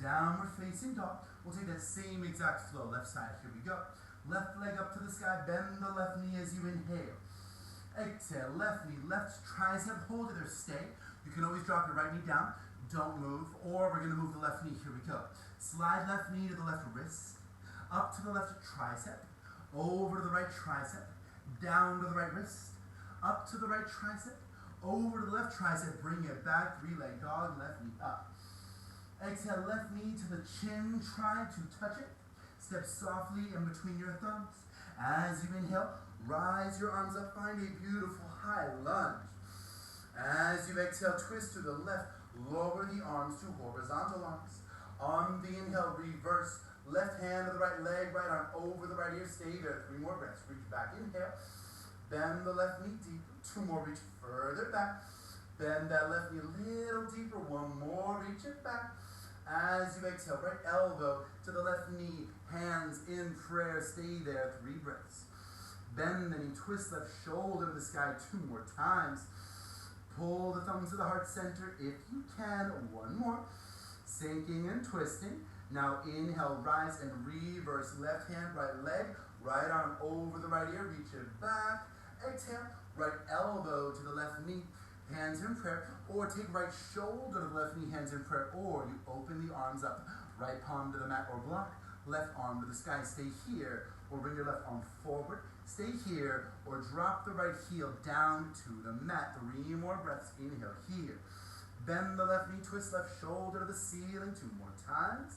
Downward facing dog. We'll take that same exact flow. Left side, here we go. Left leg up to the sky. Bend the left knee as you inhale. Exhale, left knee, left tricep. Hold it there, stay. You can always drop your right knee down. Don't move. Or we're going to move the left knee. Here we go. Slide left knee to the left wrist. Up to the left tricep. Over to the right tricep. Down to the right wrist, up to the right tricep, over to the left tricep, bring it back, 3-leg dog, left knee up. Exhale, left knee to the chin, try to touch it. Step softly in between your thumbs. As you inhale, rise your arms up, find a beautiful high lunge. As you exhale, twist to the left, lower the arms to horizontal arms. On the inhale, reverse. Left hand to the right leg, right arm over the right ear. Stay there. 3 more breaths. Reach back. Inhale. Bend the left knee deeper. 2 more. Reach further back. Bend that left knee a little deeper. 1 more. Reach it back. As you exhale, right elbow to the left knee. Hands in prayer. Stay there. 3 breaths. Bend the knee. Twist left shoulder to the sky 2 more times. Pull the thumbs to the heart center if you can. 1 more. Sinking and twisting. Now inhale, rise and reverse. Left hand, right leg, right arm over the right ear. Reach it back. Exhale, right elbow to the left knee. Hands in prayer. Or take right shoulder to the left knee, hands in prayer. Or you open the arms up. Right palm to the mat or block. Left arm to the sky. Stay here. Or bring your left arm forward. Stay here. Or drop the right heel down to the mat. 3 more breaths. Inhale here. Bend the left knee, twist left shoulder to the ceiling 2 more times.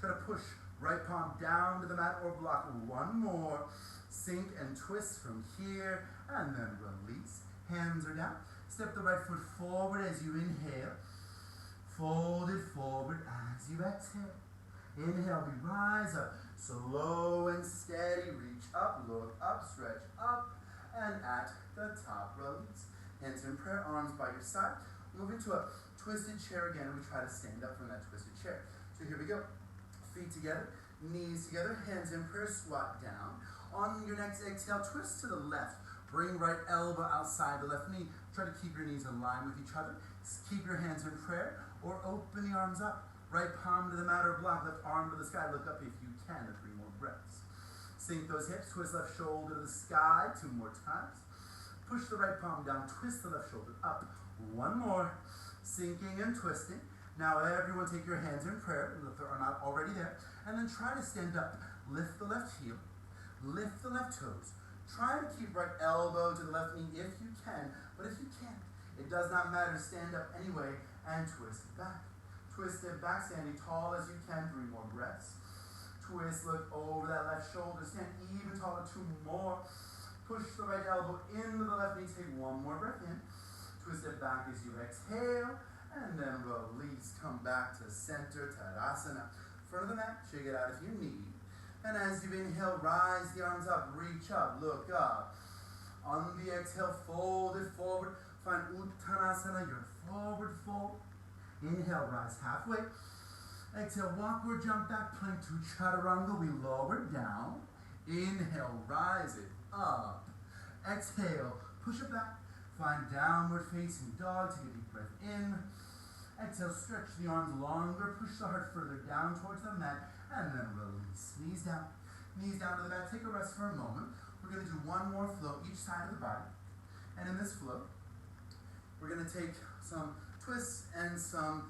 Try to push right palm down to the mat or block. 1 more. Sink and twist from here and then release. Hands are down. Step the right foot forward as you inhale. Fold it forward as you exhale. Inhale, we rise up. Slow and steady. Reach up, look up, stretch up. And at the top, release. Hands in prayer, arms by your side. Move into a twisted chair again, and we try to stand up from that twisted chair. So here we go. Feet together, knees together, hands in prayer, squat down. On your next exhale, twist to the left. Bring right elbow outside the left knee. Try to keep your knees in line with each other. Keep your hands in prayer, or open the arms up. Right palm to the mat or block, left arm to the sky. Look up if you can, 3 more breaths. Sink those hips, twist left shoulder to the sky 2 more times. Push the right palm down, twist the left shoulder up. 1 more. Sinking and twisting. Now everyone take your hands in prayer, if they are not already there, and then try to stand up. Lift the left heel. Lift the left toes. Try to keep right elbow to the left knee if you can, but if you can't, it does not matter. Stand up anyway and twist it back. Twist it back, standing tall as you can. 3 more breaths. Twist, look over that left shoulder. Stand even taller. 2 more. Push the right elbow into the left knee. Take 1 more breath in. Twist it back as you exhale. And then release. Come back to center, Tadasana. Front of the mat, shake it out if you need. And as you inhale, rise the arms up, reach up, look up. On the exhale, fold it forward. Find Uttanasana, your forward fold. Inhale, rise halfway. Exhale, walk or jump back, plank to Chaturanga. We lower down. Inhale, rise it up. Exhale, push it back. Find downward facing dog. Take a deep breath in. Exhale, stretch the arms longer. Push the heart further down towards the mat. And then release. Knees down. Knees down to the mat. Take a rest for a moment. We're going to do 1 more flow each side of the body. And in this flow, we're going to take some twists and some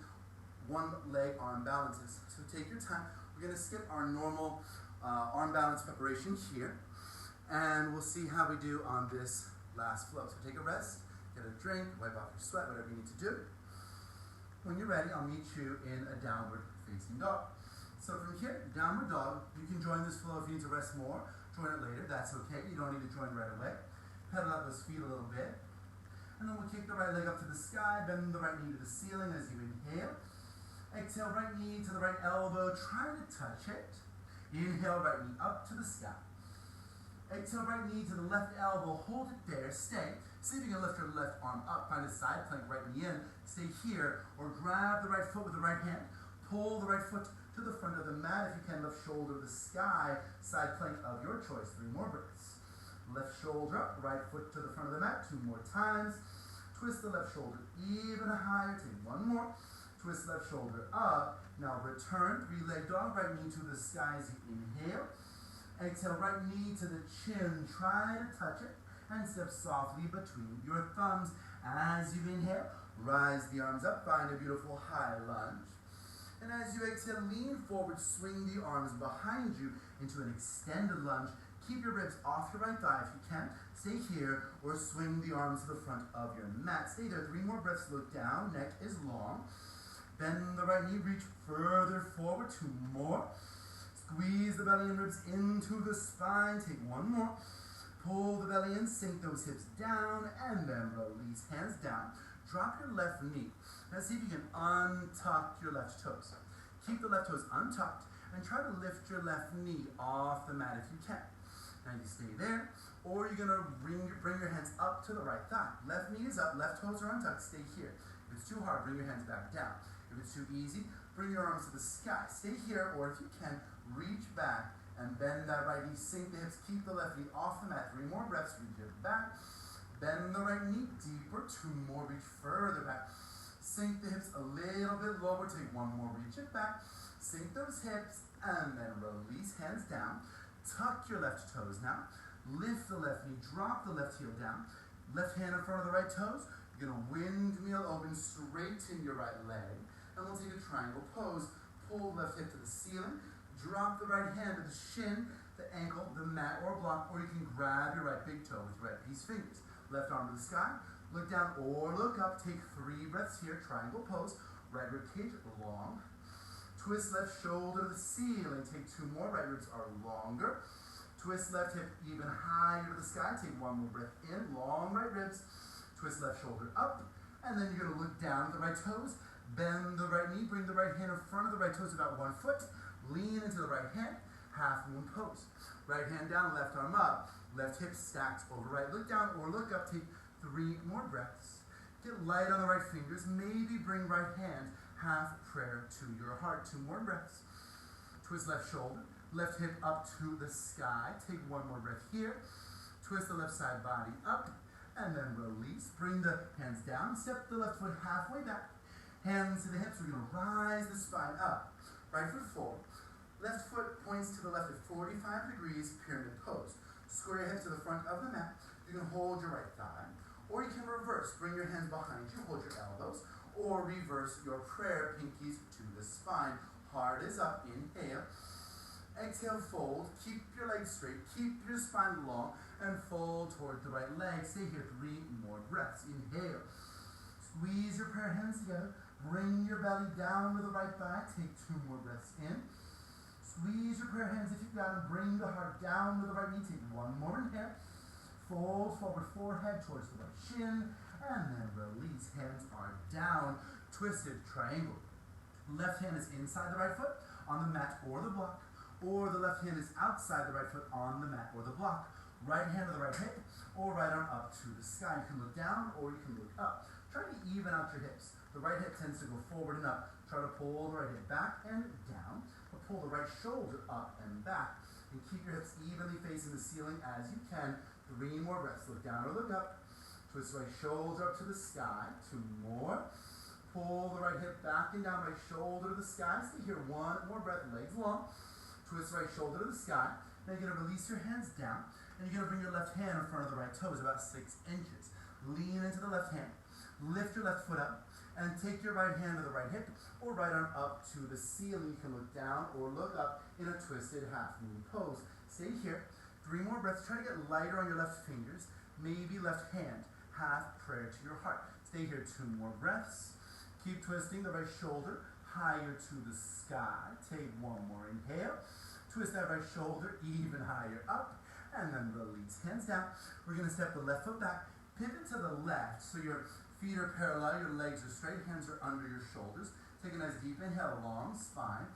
1-leg arm balances. So take your time. We're going to skip our normal arm balance preparation here. And we'll see how we do on this last flow. So take a rest, get a drink, wipe off your sweat, whatever you need to do. When you're ready, I'll meet you in a downward facing dog. So from here, downward dog, you can join this flow if you need to rest more. Join it later, that's okay. You don't need to join right away. Pedal out those feet a little bit. And then we'll kick the right leg up to the sky, bend the right knee to the ceiling as you inhale. Exhale, right knee to the right elbow, try to touch it. Inhale, right knee up to the sky. Exhale, right knee to the left elbow, hold it there, stay. See if you can lift your left arm up, find a side plank, right knee in, stay here, or grab the right foot with the right hand, pull the right foot to the front of the mat if you can, left shoulder to the sky, side plank of your choice, 3 more breaths. Left shoulder up, right foot to the front of the mat, 2 more times. Twist the left shoulder even higher, take 1 more. Twist left shoulder up. Now return, 3-leg dog, right knee to the sky as you inhale. Exhale, right knee to the chin, try to touch it, and step softly between your thumbs. As you inhale, rise the arms up, find a beautiful high lunge. And as you exhale, lean forward, swing the arms behind you into an extended lunge. Keep your ribs off your right thigh if you can. Stay here, or swing the arms to the front of your mat. Stay there, 3 more breaths, look down, neck is long. Bend the right knee, reach further forward, 2 more. Squeeze the belly and ribs into the spine, take 1 more. Pull the belly in, sink those hips down, and then release, hands down. Drop your left knee. Now see if you can untuck your left toes. Keep the left toes untucked and try to lift your left knee off the mat if you can. Now you stay there, or you're gonna bring your hands up to the right thigh. Left knee is up, left toes are untucked, stay here. If it's too hard, bring your hands back down. If it's too easy, bring your arms to the sky. Stay here, or if you can, reach back and bend that right knee, sink the hips, keep the left knee off the mat. 3 more breaths, reach it back. Bend the right knee deeper, 2 more, reach further back. Sink the hips a little bit lower, take 1 more, reach it back. Sink those hips, and then release, hands down. Tuck your left toes now. Lift the left knee, drop the left heel down. Left hand in front of the right toes. You're gonna windmill open, straighten your right leg. And we'll take a triangle pose. Pull the left hip to the ceiling. Drop the right hand to the shin, the ankle, the mat or block, or you can grab your right big toe with your right piece fingers. Left arm to the sky. Look down or look up. Take 3 breaths here, triangle pose. Right rib cage long. Twist left shoulder to the ceiling. Take 2 more. Right ribs are longer. Twist left hip even higher to the sky. Take 1 more breath in. Long right ribs. Twist left shoulder up. And then you're going to look down at the right toes. Bend the right knee. Bring the right hand in front of the right toes about 1 foot. Lean into the right hand. Half moon pose. Right hand down, left arm up. Left hip stacked over right. Look down or look up. Take 3 more breaths. Get light on the right fingers. Maybe bring right hand half prayer to your heart. 2 more breaths. Twist left shoulder. Left hip up to the sky. Take 1 more breath here. Twist the left side body up. And then release. Bring the hands down. Step the left foot halfway back. Hands to the hips. We're going to rise the spine up. Right foot forward. Left foot points to the left at 45 degrees, pyramid pose. Square your hips to the front of the mat. You can hold your right thigh. Or you can reverse. Bring your hands behind you. Hold your elbows. Or reverse your prayer, pinkies to the spine. Heart is up. Inhale. Exhale, fold. Keep your legs straight. Keep your spine long. And fold toward the right leg. Stay here 3 more breaths. Inhale. Squeeze your prayer hands together. Bring your belly down to the right thigh. Take 2 more breaths in. Squeeze your prayer hands if you've got them. Bring the heart down to the right knee. Take 1 more inhale. Fold forward, forehead towards the right shin. And then release. Hands are down. Twisted triangle. Left hand is inside the right foot on the mat or the block. Or the left hand is outside the right foot on the mat or the block. Right hand to the right hip, or right arm up to the sky. You can look down, or you can look up. Try to even out your hips. The right hip tends to go forward and up. Try to pull the right hip back and down, or pull the right shoulder up and back. And keep your hips evenly facing the ceiling as you can. 3 more breaths. Look down or look up. Twist right shoulder up to the sky. 2 more. Pull the right hip back and down, right shoulder to the sky. Stay here 1 more breath, legs long. Twist right shoulder to the sky. Now you're going to release your hands down, and you're going to bring your left hand in front of the right toes, about 6 inches. Lean into the left hand. Lift your left foot up, and take your right hand to the right hip, or right arm up to the ceiling. You can look down or look up in a twisted half moon pose. Stay here. 3 more breaths. Try to get lighter on your left fingers. Maybe left hand. Half prayer to your heart. Stay here 2 more breaths. Keep twisting the right shoulder higher to the sky. Take 1 more inhale. Twist that right shoulder even higher up. And then release. Hands down. We're going to step the left foot back. Pivot to the left. So your feet are parallel. Your legs are straight. Hands are under your shoulders. Take a nice deep inhale. Long spine.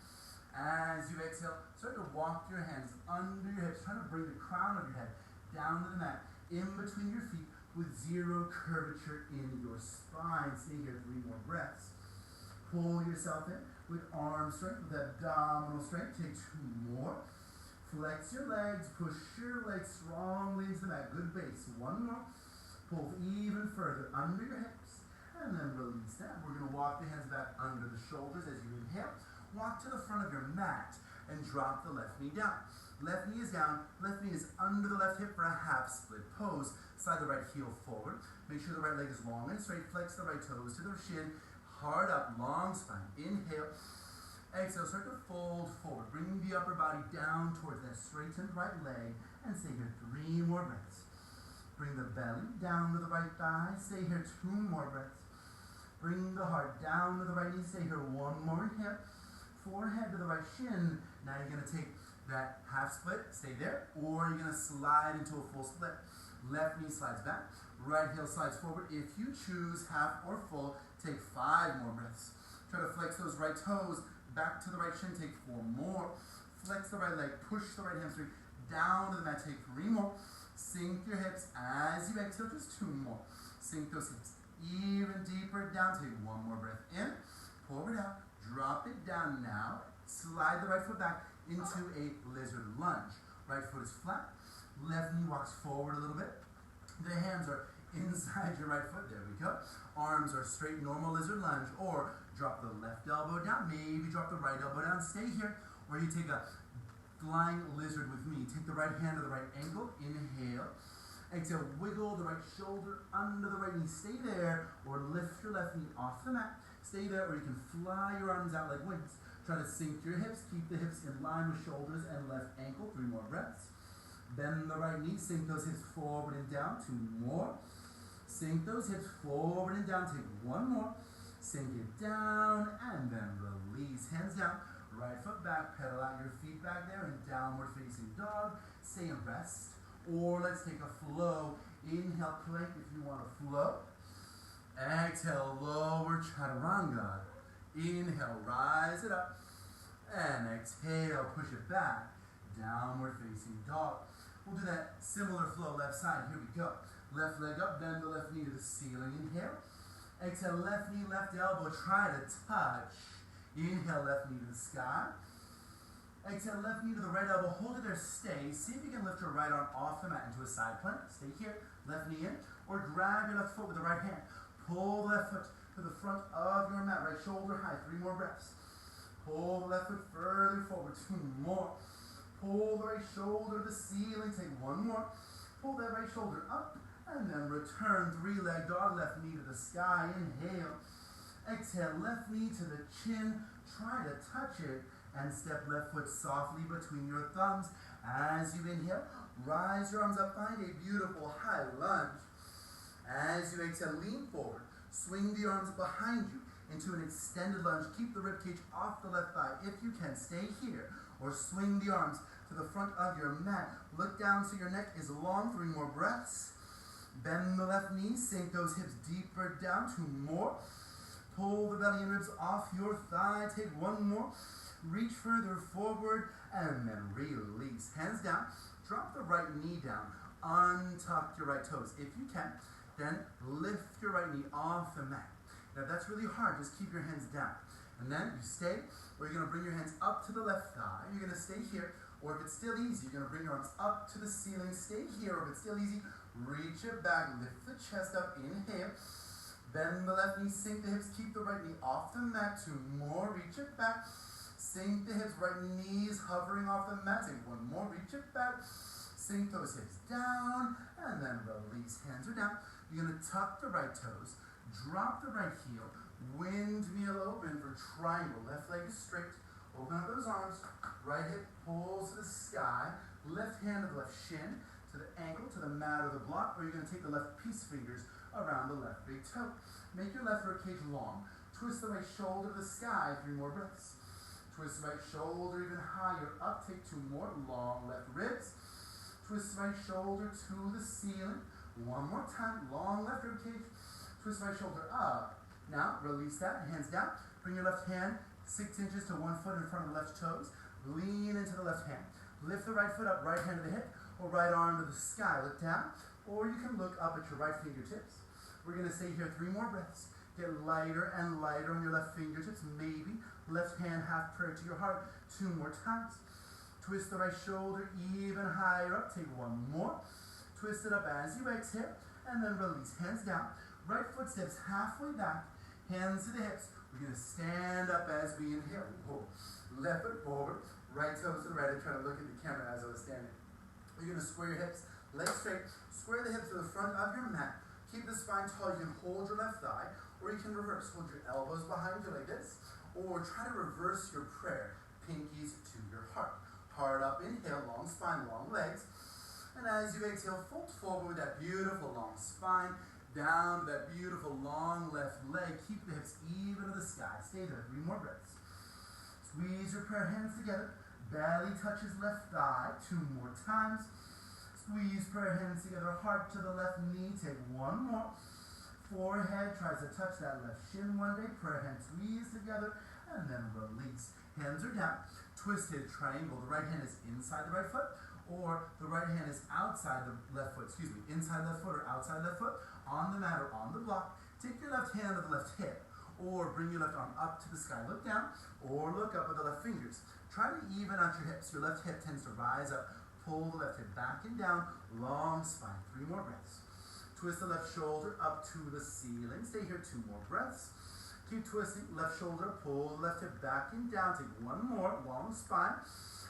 As you exhale, start to walk your hands under your hips. Try to bring the crown of your head down to the mat. In between your feet with 0 curvature in your spine. Stay here 3 more breaths. Pull yourself in with arm strength, with abdominal strength. Take 2 more. Flex your legs. Push your legs strongly into the mat. Good base. 1 more. Pull even further under your hips. And then release that. We're going to walk the hands back under the shoulders as you inhale. Walk to the front of your mat and drop the left knee down. Left knee is down. Left knee is under the left hip for a half split pose. Slide the right heel forward. Make sure the right leg is long and straight. Flex the right toes to the shin. Hard up, long spine. Inhale. Exhale, start to fold forward. Bring the upper body down towards that straightened right leg. And stay here 3 more breaths. Bring the belly down to the right thigh. Stay here 2 more breaths. Bring the heart down to the right knee. Stay here 1 more inhale. Forehead to the right shin. Now you're going to take that half split. Stay there. Or you're going to slide into a full split. Left knee slides back. Right heel slides forward. If you choose half or full, take 5 more breaths. Try to flex those right toes back to the right shin, take 4 more. Flex the right leg, push the right hamstring down to the mat, take 3 more. Sink your hips as you exhale, just 2 more. Sink those hips even deeper down, take 1 more breath in, forward out, drop it down now. Slide the right foot back into a lizard lunge. Right foot is flat, left knee walks forward a little bit. The hands are inside your right foot, there we go. Arms are straight, normal lizard lunge, or drop the left elbow down, maybe drop the right elbow down, stay here, or you take a flying lizard with me. Take the right hand to the right ankle, inhale. Exhale, wiggle the right shoulder under the right knee, stay there, or lift your left knee off the mat. Stay there, or you can fly your arms out like wings. Try to sink your hips, keep the hips in line with shoulders and left ankle, 3 more breaths. Bend the right knee, sink those hips forward and down, 2 more. Sink those hips forward and down, take 1 more. Sink it down, and then release. Hands down, right foot back, pedal out your feet back there in downward facing dog. Stay and rest. Or let's take a flow. Inhale, plank if you want to flow. Exhale, lower chaturanga. Inhale, rise it up. And exhale, push it back. Downward facing dog. We'll do that similar flow left side. Here we go. Left leg up, bend the left knee to the ceiling. Inhale. Exhale, left knee, left elbow. Try to touch. Inhale, left knee to the sky. Exhale, left knee to the right elbow. Hold it there, stay. See if you can lift your right arm off the mat into a side plank. Stay here, left knee in. Or grab your left foot with the right hand. Pull the left foot to the front of your mat. Right shoulder high, 3 more breaths. Pull the left foot further forward, 2 more. Pull the right shoulder to the ceiling, take 1 more. Pull that right shoulder up, and then return. 3-leg dog, left knee to the sky. Inhale. Exhale, left knee to the chin. Try to touch it, and step left foot softly between your thumbs. As you inhale, rise your arms up, find a beautiful high lunge. As you exhale, lean forward. Swing the arms behind you into an extended lunge. Keep the ribcage off the left thigh. If you can, stay here. Or swing the arms to the front of your mat. Look down so your neck is long. 3 more breaths. Bend the left knee. Sink those hips deeper down. 2 more. Pull the belly and ribs off your thigh. Take 1 more. Reach further forward and then release. Hands down. Drop the right knee down. Untuck your right toes. If you can, then lift your right knee off the mat. Now if that's really hard, just keep your hands down. And then you stay, or you're going to bring your hands up to the left thigh. You're going to stay here, or if it's still easy, you're going to bring your arms up to the ceiling. Stay here, or if it's still easy, reach it back, lift the chest up, inhale. Bend the left knee, sink the hips, keep the right knee off the mat. 2 more, reach it back. Sink the hips, right knees hovering off the mat. Take 1 more, reach it back. Sink those hips down, and then release. Hands are down. You're going to tuck the right toes, drop the right heel, windmill open for triangle. Left leg is straight. Open up those arms. Right hip pulls to the sky. Left hand to the left shin, to the ankle, to the mat or the block, or you're going to take the left peace fingers around the left big toe. Make your left ribcage long. Twist the right shoulder to the sky. 3 more breaths. Twist the right shoulder even higher up. Take 2 more. Long left ribs. Twist the right shoulder to the ceiling. 1 more time. Long left ribcage. Twist right shoulder up. Now release that. Hands down. Bring your left hand 6 inches to 1 foot in front of the left toes. Lean into the left hand. Lift the right foot up. Right hand to the hip. Or right arm to the sky. Look down. Or you can look up at your right fingertips. We're going to stay here 3 more breaths. Get lighter and lighter on your left fingertips. Maybe left hand half prayer to your heart. 2 more times. Twist the right shoulder even higher up. Take 1 more. Twist it up as you exhale. And then release. Hands down. Right foot steps halfway back. Hands to the hips. We're going to stand up as we inhale. Pull. Left foot forward. Right toes to the right. I'm trying to look at the camera as I was standing. You're going to square your hips. Legs straight. Square the hips to the front of your mat. Keep the spine tall. You can hold your left thigh. Or you can reverse. Hold your elbows behind you like this. Or try to reverse your prayer. Pinkies to your heart. Heart up. Inhale. Long spine. Long legs. And as you exhale, fold forward with that beautiful long spine. Down to that beautiful long left leg. Keep the hips even to the sky. Stay there. 3 more breaths. Squeeze your prayer hands together. Belly touches left thigh. 2 more times. Squeeze prayer hands together. Heart to the left knee. Take 1 more. Forehead tries to touch that left shin one day. Prayer hands squeeze together. And then release. hands are down, twisted triangle. The right hand is inside the right foot, or the right hand is outside the left foot, inside left foot or outside left foot, on the mat or on the block. Take your left hand to the left hip, or bring your left arm up to the sky. Look down, or look up with the left fingers. Try to even out your hips. Your left hip tends to rise up. Pull the left hip back and down, long spine. 3 more breaths. Twist the left shoulder up to the ceiling. Stay here, 2 more breaths. Keep twisting, left shoulder, pull the left hip back and down. Take 1 more, long spine.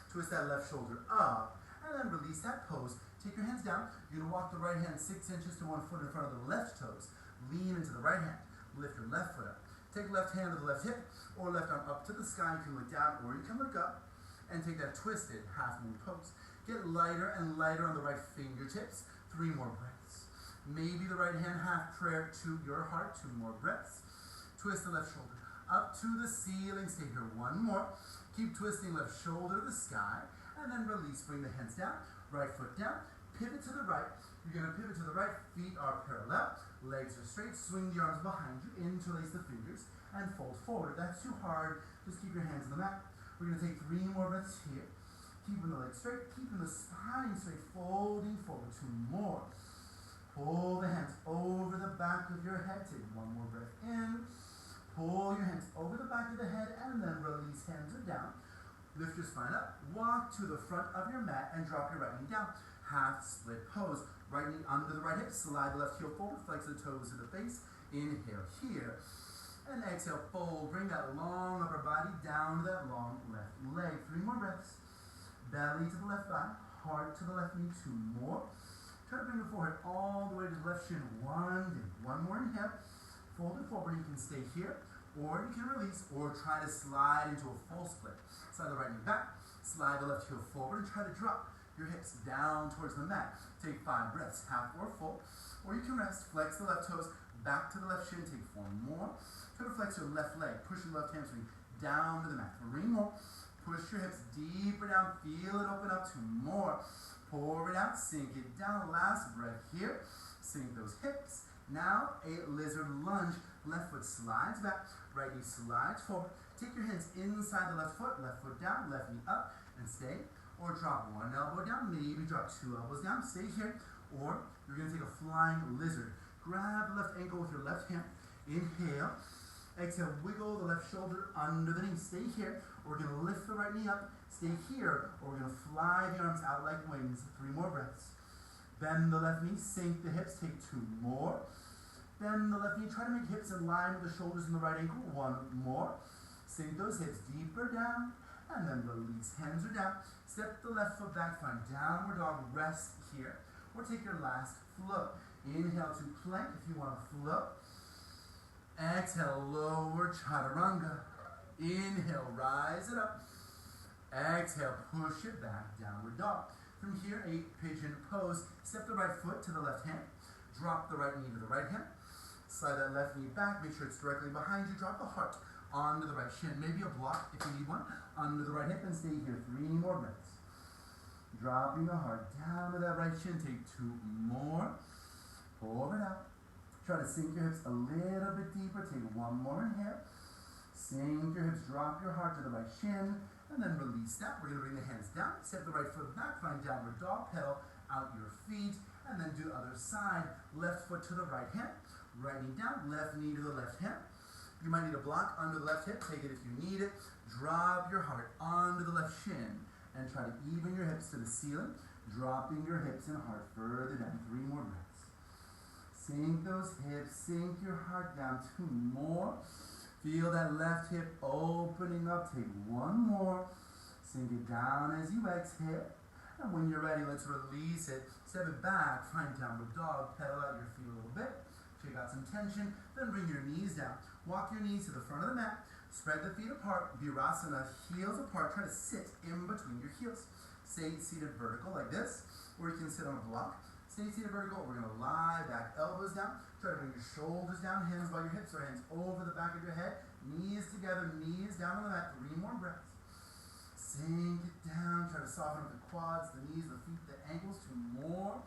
Twist that left shoulder up, and then release that pose. Take your hands down. You're gonna walk the right hand 6 inches to 1 foot in front of the left toes. Lean into the right hand. Lift your left foot up. Take left hand to the left hip, or left arm up to the sky. You can look down, or you can look up, and take that twisted half moon pose. Get lighter and lighter on the right fingertips. 3 more breaths. Maybe the right hand half prayer to your heart. 2 more breaths. Twist the left shoulder up to the ceiling. Stay here 1 more. Keep twisting left shoulder to the sky, and then release. Bring the hands down, right foot down. Pivot to the right. You're going to pivot to the right. Feet are parallel. Legs are straight. Swing the arms behind you. Interlace the fingers and fold forward. If that's too hard, just keep your hands on the mat. We're going to take 3 more breaths here. Keeping the legs straight. Keeping the spine straight. Folding forward. 2 more. Pull the hands over the back of your head. Take 1 more breath in. Pull your hands over the back of the head, and then release. Hands are down. Lift your spine up. Walk to the front of your mat and drop your right knee down. Half split pose. Right knee under the right hip. Slide the left heel forward. Flex the toes to the face. Inhale here. And exhale, fold. Bring that long upper body down to that long left leg. 3 more breaths. Belly to the left thigh. Heart to the left knee. 2 more. Try to bring the forehead all the way to the left shin. 1 more inhale. Fold it forward. You can stay here, or you can release, or try to slide into a full split. Slide the right knee back. Slide the left heel forward and try to drop your hips down towards the mat. Take 5 breaths, half or full. Or you can rest. Flex the left toes back to the left shin. Take 4 more. Try to flex your left leg. Push your left hamstring down to the mat. 3 more. Push your hips deeper down. Feel it open up. 2 more. Pour it out. Sink it down. Last breath here. Sink those hips. Now a lizard lunge. Left foot slides back. Right knee slides forward. Take your hands inside the left foot down, left knee up, and stay. Or drop 1 elbow down, maybe drop 2 elbows down, stay here. Or you're going to take a flying lizard. Grab the left ankle with your left hand. Inhale. Exhale, wiggle the left shoulder under the knee. Stay here. We're going to lift the right knee up. Stay here. Or we're going to fly the arms out like wings. 3 more breaths. Bend the left knee, sink the hips, take 2 more. Bend the left knee, try to make hips in line with the shoulders and the right ankle. 1 more. Sink those hips deeper down, and then release. Hands are down. Step the left foot back, find downward dog, rest here. Or take your last float. Inhale to plank if you want to float. Exhale, lower chaturanga. Inhale, rise it up. Exhale, push it back, downward dog. From here, a pigeon pose. Step the right foot to the left hand. Drop the right knee to the right hand. Slide that left knee back. Make sure it's directly behind you. Drop the heart onto the right shin. Maybe a block if you need one. Under the right hip and stay here. 3 more breaths. Dropping the heart down to that right shin. Take 2 more. Pull it out. Try to sink your hips a little bit deeper. Take 1 more inhale. Sink your hips. Drop your heart to the right shin. And then release that. We're going to bring the hands down. Step the right foot back. Find downward dog. Pedal out your feet. And then do other side. Left foot to the right hand. Right knee down. Left knee to the left hand. You might need a block under the left hip. Take it if you need it. Drop your heart onto the left shin. And try to even your hips to the ceiling. Dropping your hips and heart further down. 3 more breaths. Sink those hips. Sink your heart down. 2 more. Feel that left hip opening up. Take 1 more. Sink it down as you exhale. And when you're ready, let's release it. Step it back. Find downward dog. Pedal out your feet a little bit. Shake out some tension. Then bring your knees down. Walk your knees to the front of the mat. Spread the feet apart. Virasana, heels apart. Try to sit in between your heels. Stay seated vertical like this. Or you can sit on a block. Stay seated vertical. We're going to lie back. Elbows down. Try to bring your shoulders down. Hands by your hips or hands over the back of your head. Knees together. Knees down on the mat. 3 more breaths. Sink it down. Try to soften up the quads, the knees, the feet, the ankles. 2 more.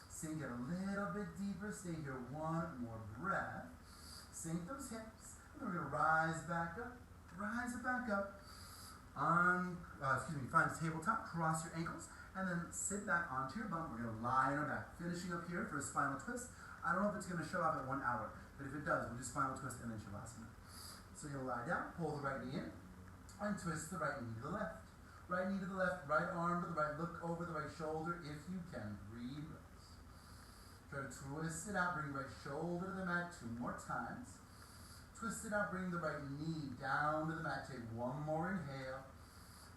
Sink it a little bit deeper. Stay here. 1 more breath. Sink those hips. And then we're going to rise back up. Rise it back up. Find a tabletop, cross your ankles, and then sit back onto your bum. We're going to lie on our back, finishing up here for a spinal twist. I don't know if it's going to show up at 1 hour, but if it does, we'll do spinal twist and then Savasana. So you're going to lie down, pull the right knee in, and twist the right knee to the left. Right knee to the left, right arm to the right, look over the right shoulder if you can. Breathe. Try to twist it out, bring right shoulder to the mat 2 more times. Twist it out, bring the right knee down to the mat. Take 1 more inhale.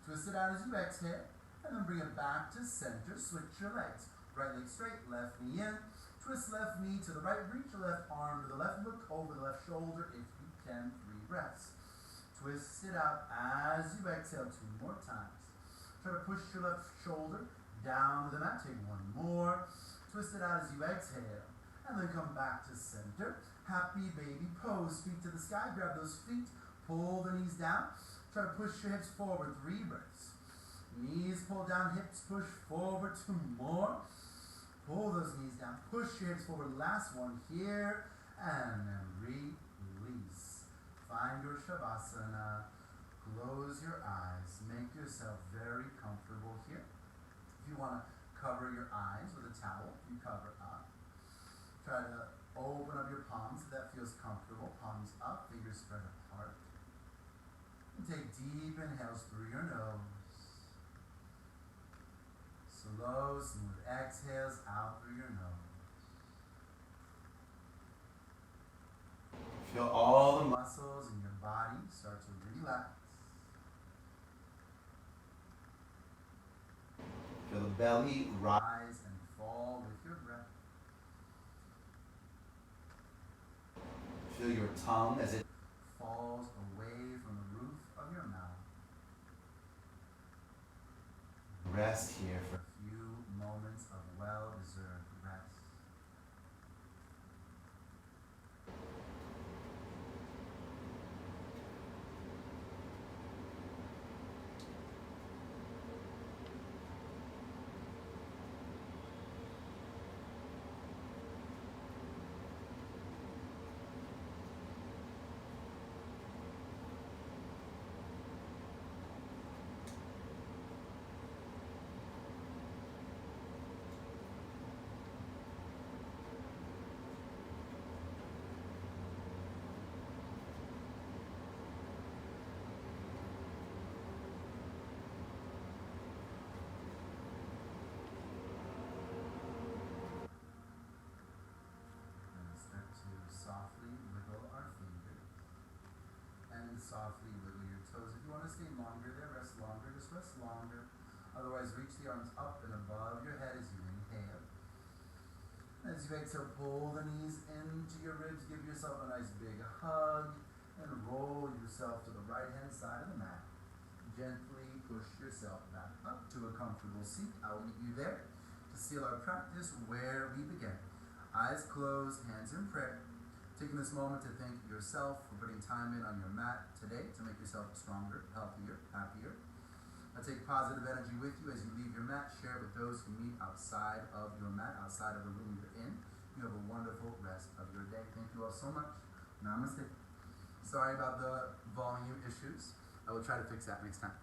Twist it out as you exhale, and then bring it back to center. Switch your legs. Right leg straight, left knee in. Twist left knee to the right, reach your left arm to the left, look over the left shoulder if you can. 3 breaths. Twist it out as you exhale 2 more times. Try to push your left shoulder down to the mat. Take 1 more. Twist it out as you exhale, and then come back to center. Happy baby pose. Feet to the sky. Grab those feet. Pull the knees down. Try to push your hips forward. 3 breaths. Knees pull down, hips push forward. 2 more. Pull those knees down. Push your hips forward. Last one here. And then release. Find your Savasana. Close your eyes. Make yourself very comfortable here. If you want to cover your eyes with a towel, you cover up. Try to open up your palms if that feels comfortable. Palms up, fingers spread apart. And take deep inhales through your nose. Slow, smooth exhales out through your nose. Feel all the muscles in your body start to relax. Feel the belly rise and fall with your breath. Feel your tongue as it falls away from the roof of your mouth. Rest here for a few moments of well-deserved rest. Softly wiggle your toes. If you want to stay longer there, rest longer, just rest longer. Otherwise, reach the arms up and above your head as you inhale. As you exhale, pull the knees into your ribs, give yourself a nice big hug, and roll yourself to the right-hand side of the mat. Gently push yourself back up to a comfortable seat. I will meet you there to seal our practice where we begin. Eyes closed, hands in prayer. Taking this moment to thank yourself for putting time in on your mat today to make yourself stronger, healthier, happier. I take positive energy with you as you leave your mat. Share it with those who meet outside of your mat, outside of the room you're in. You have a wonderful rest of your day. Thank you all so much. Namaste. Sorry about the volume issues. I will try to fix that next time.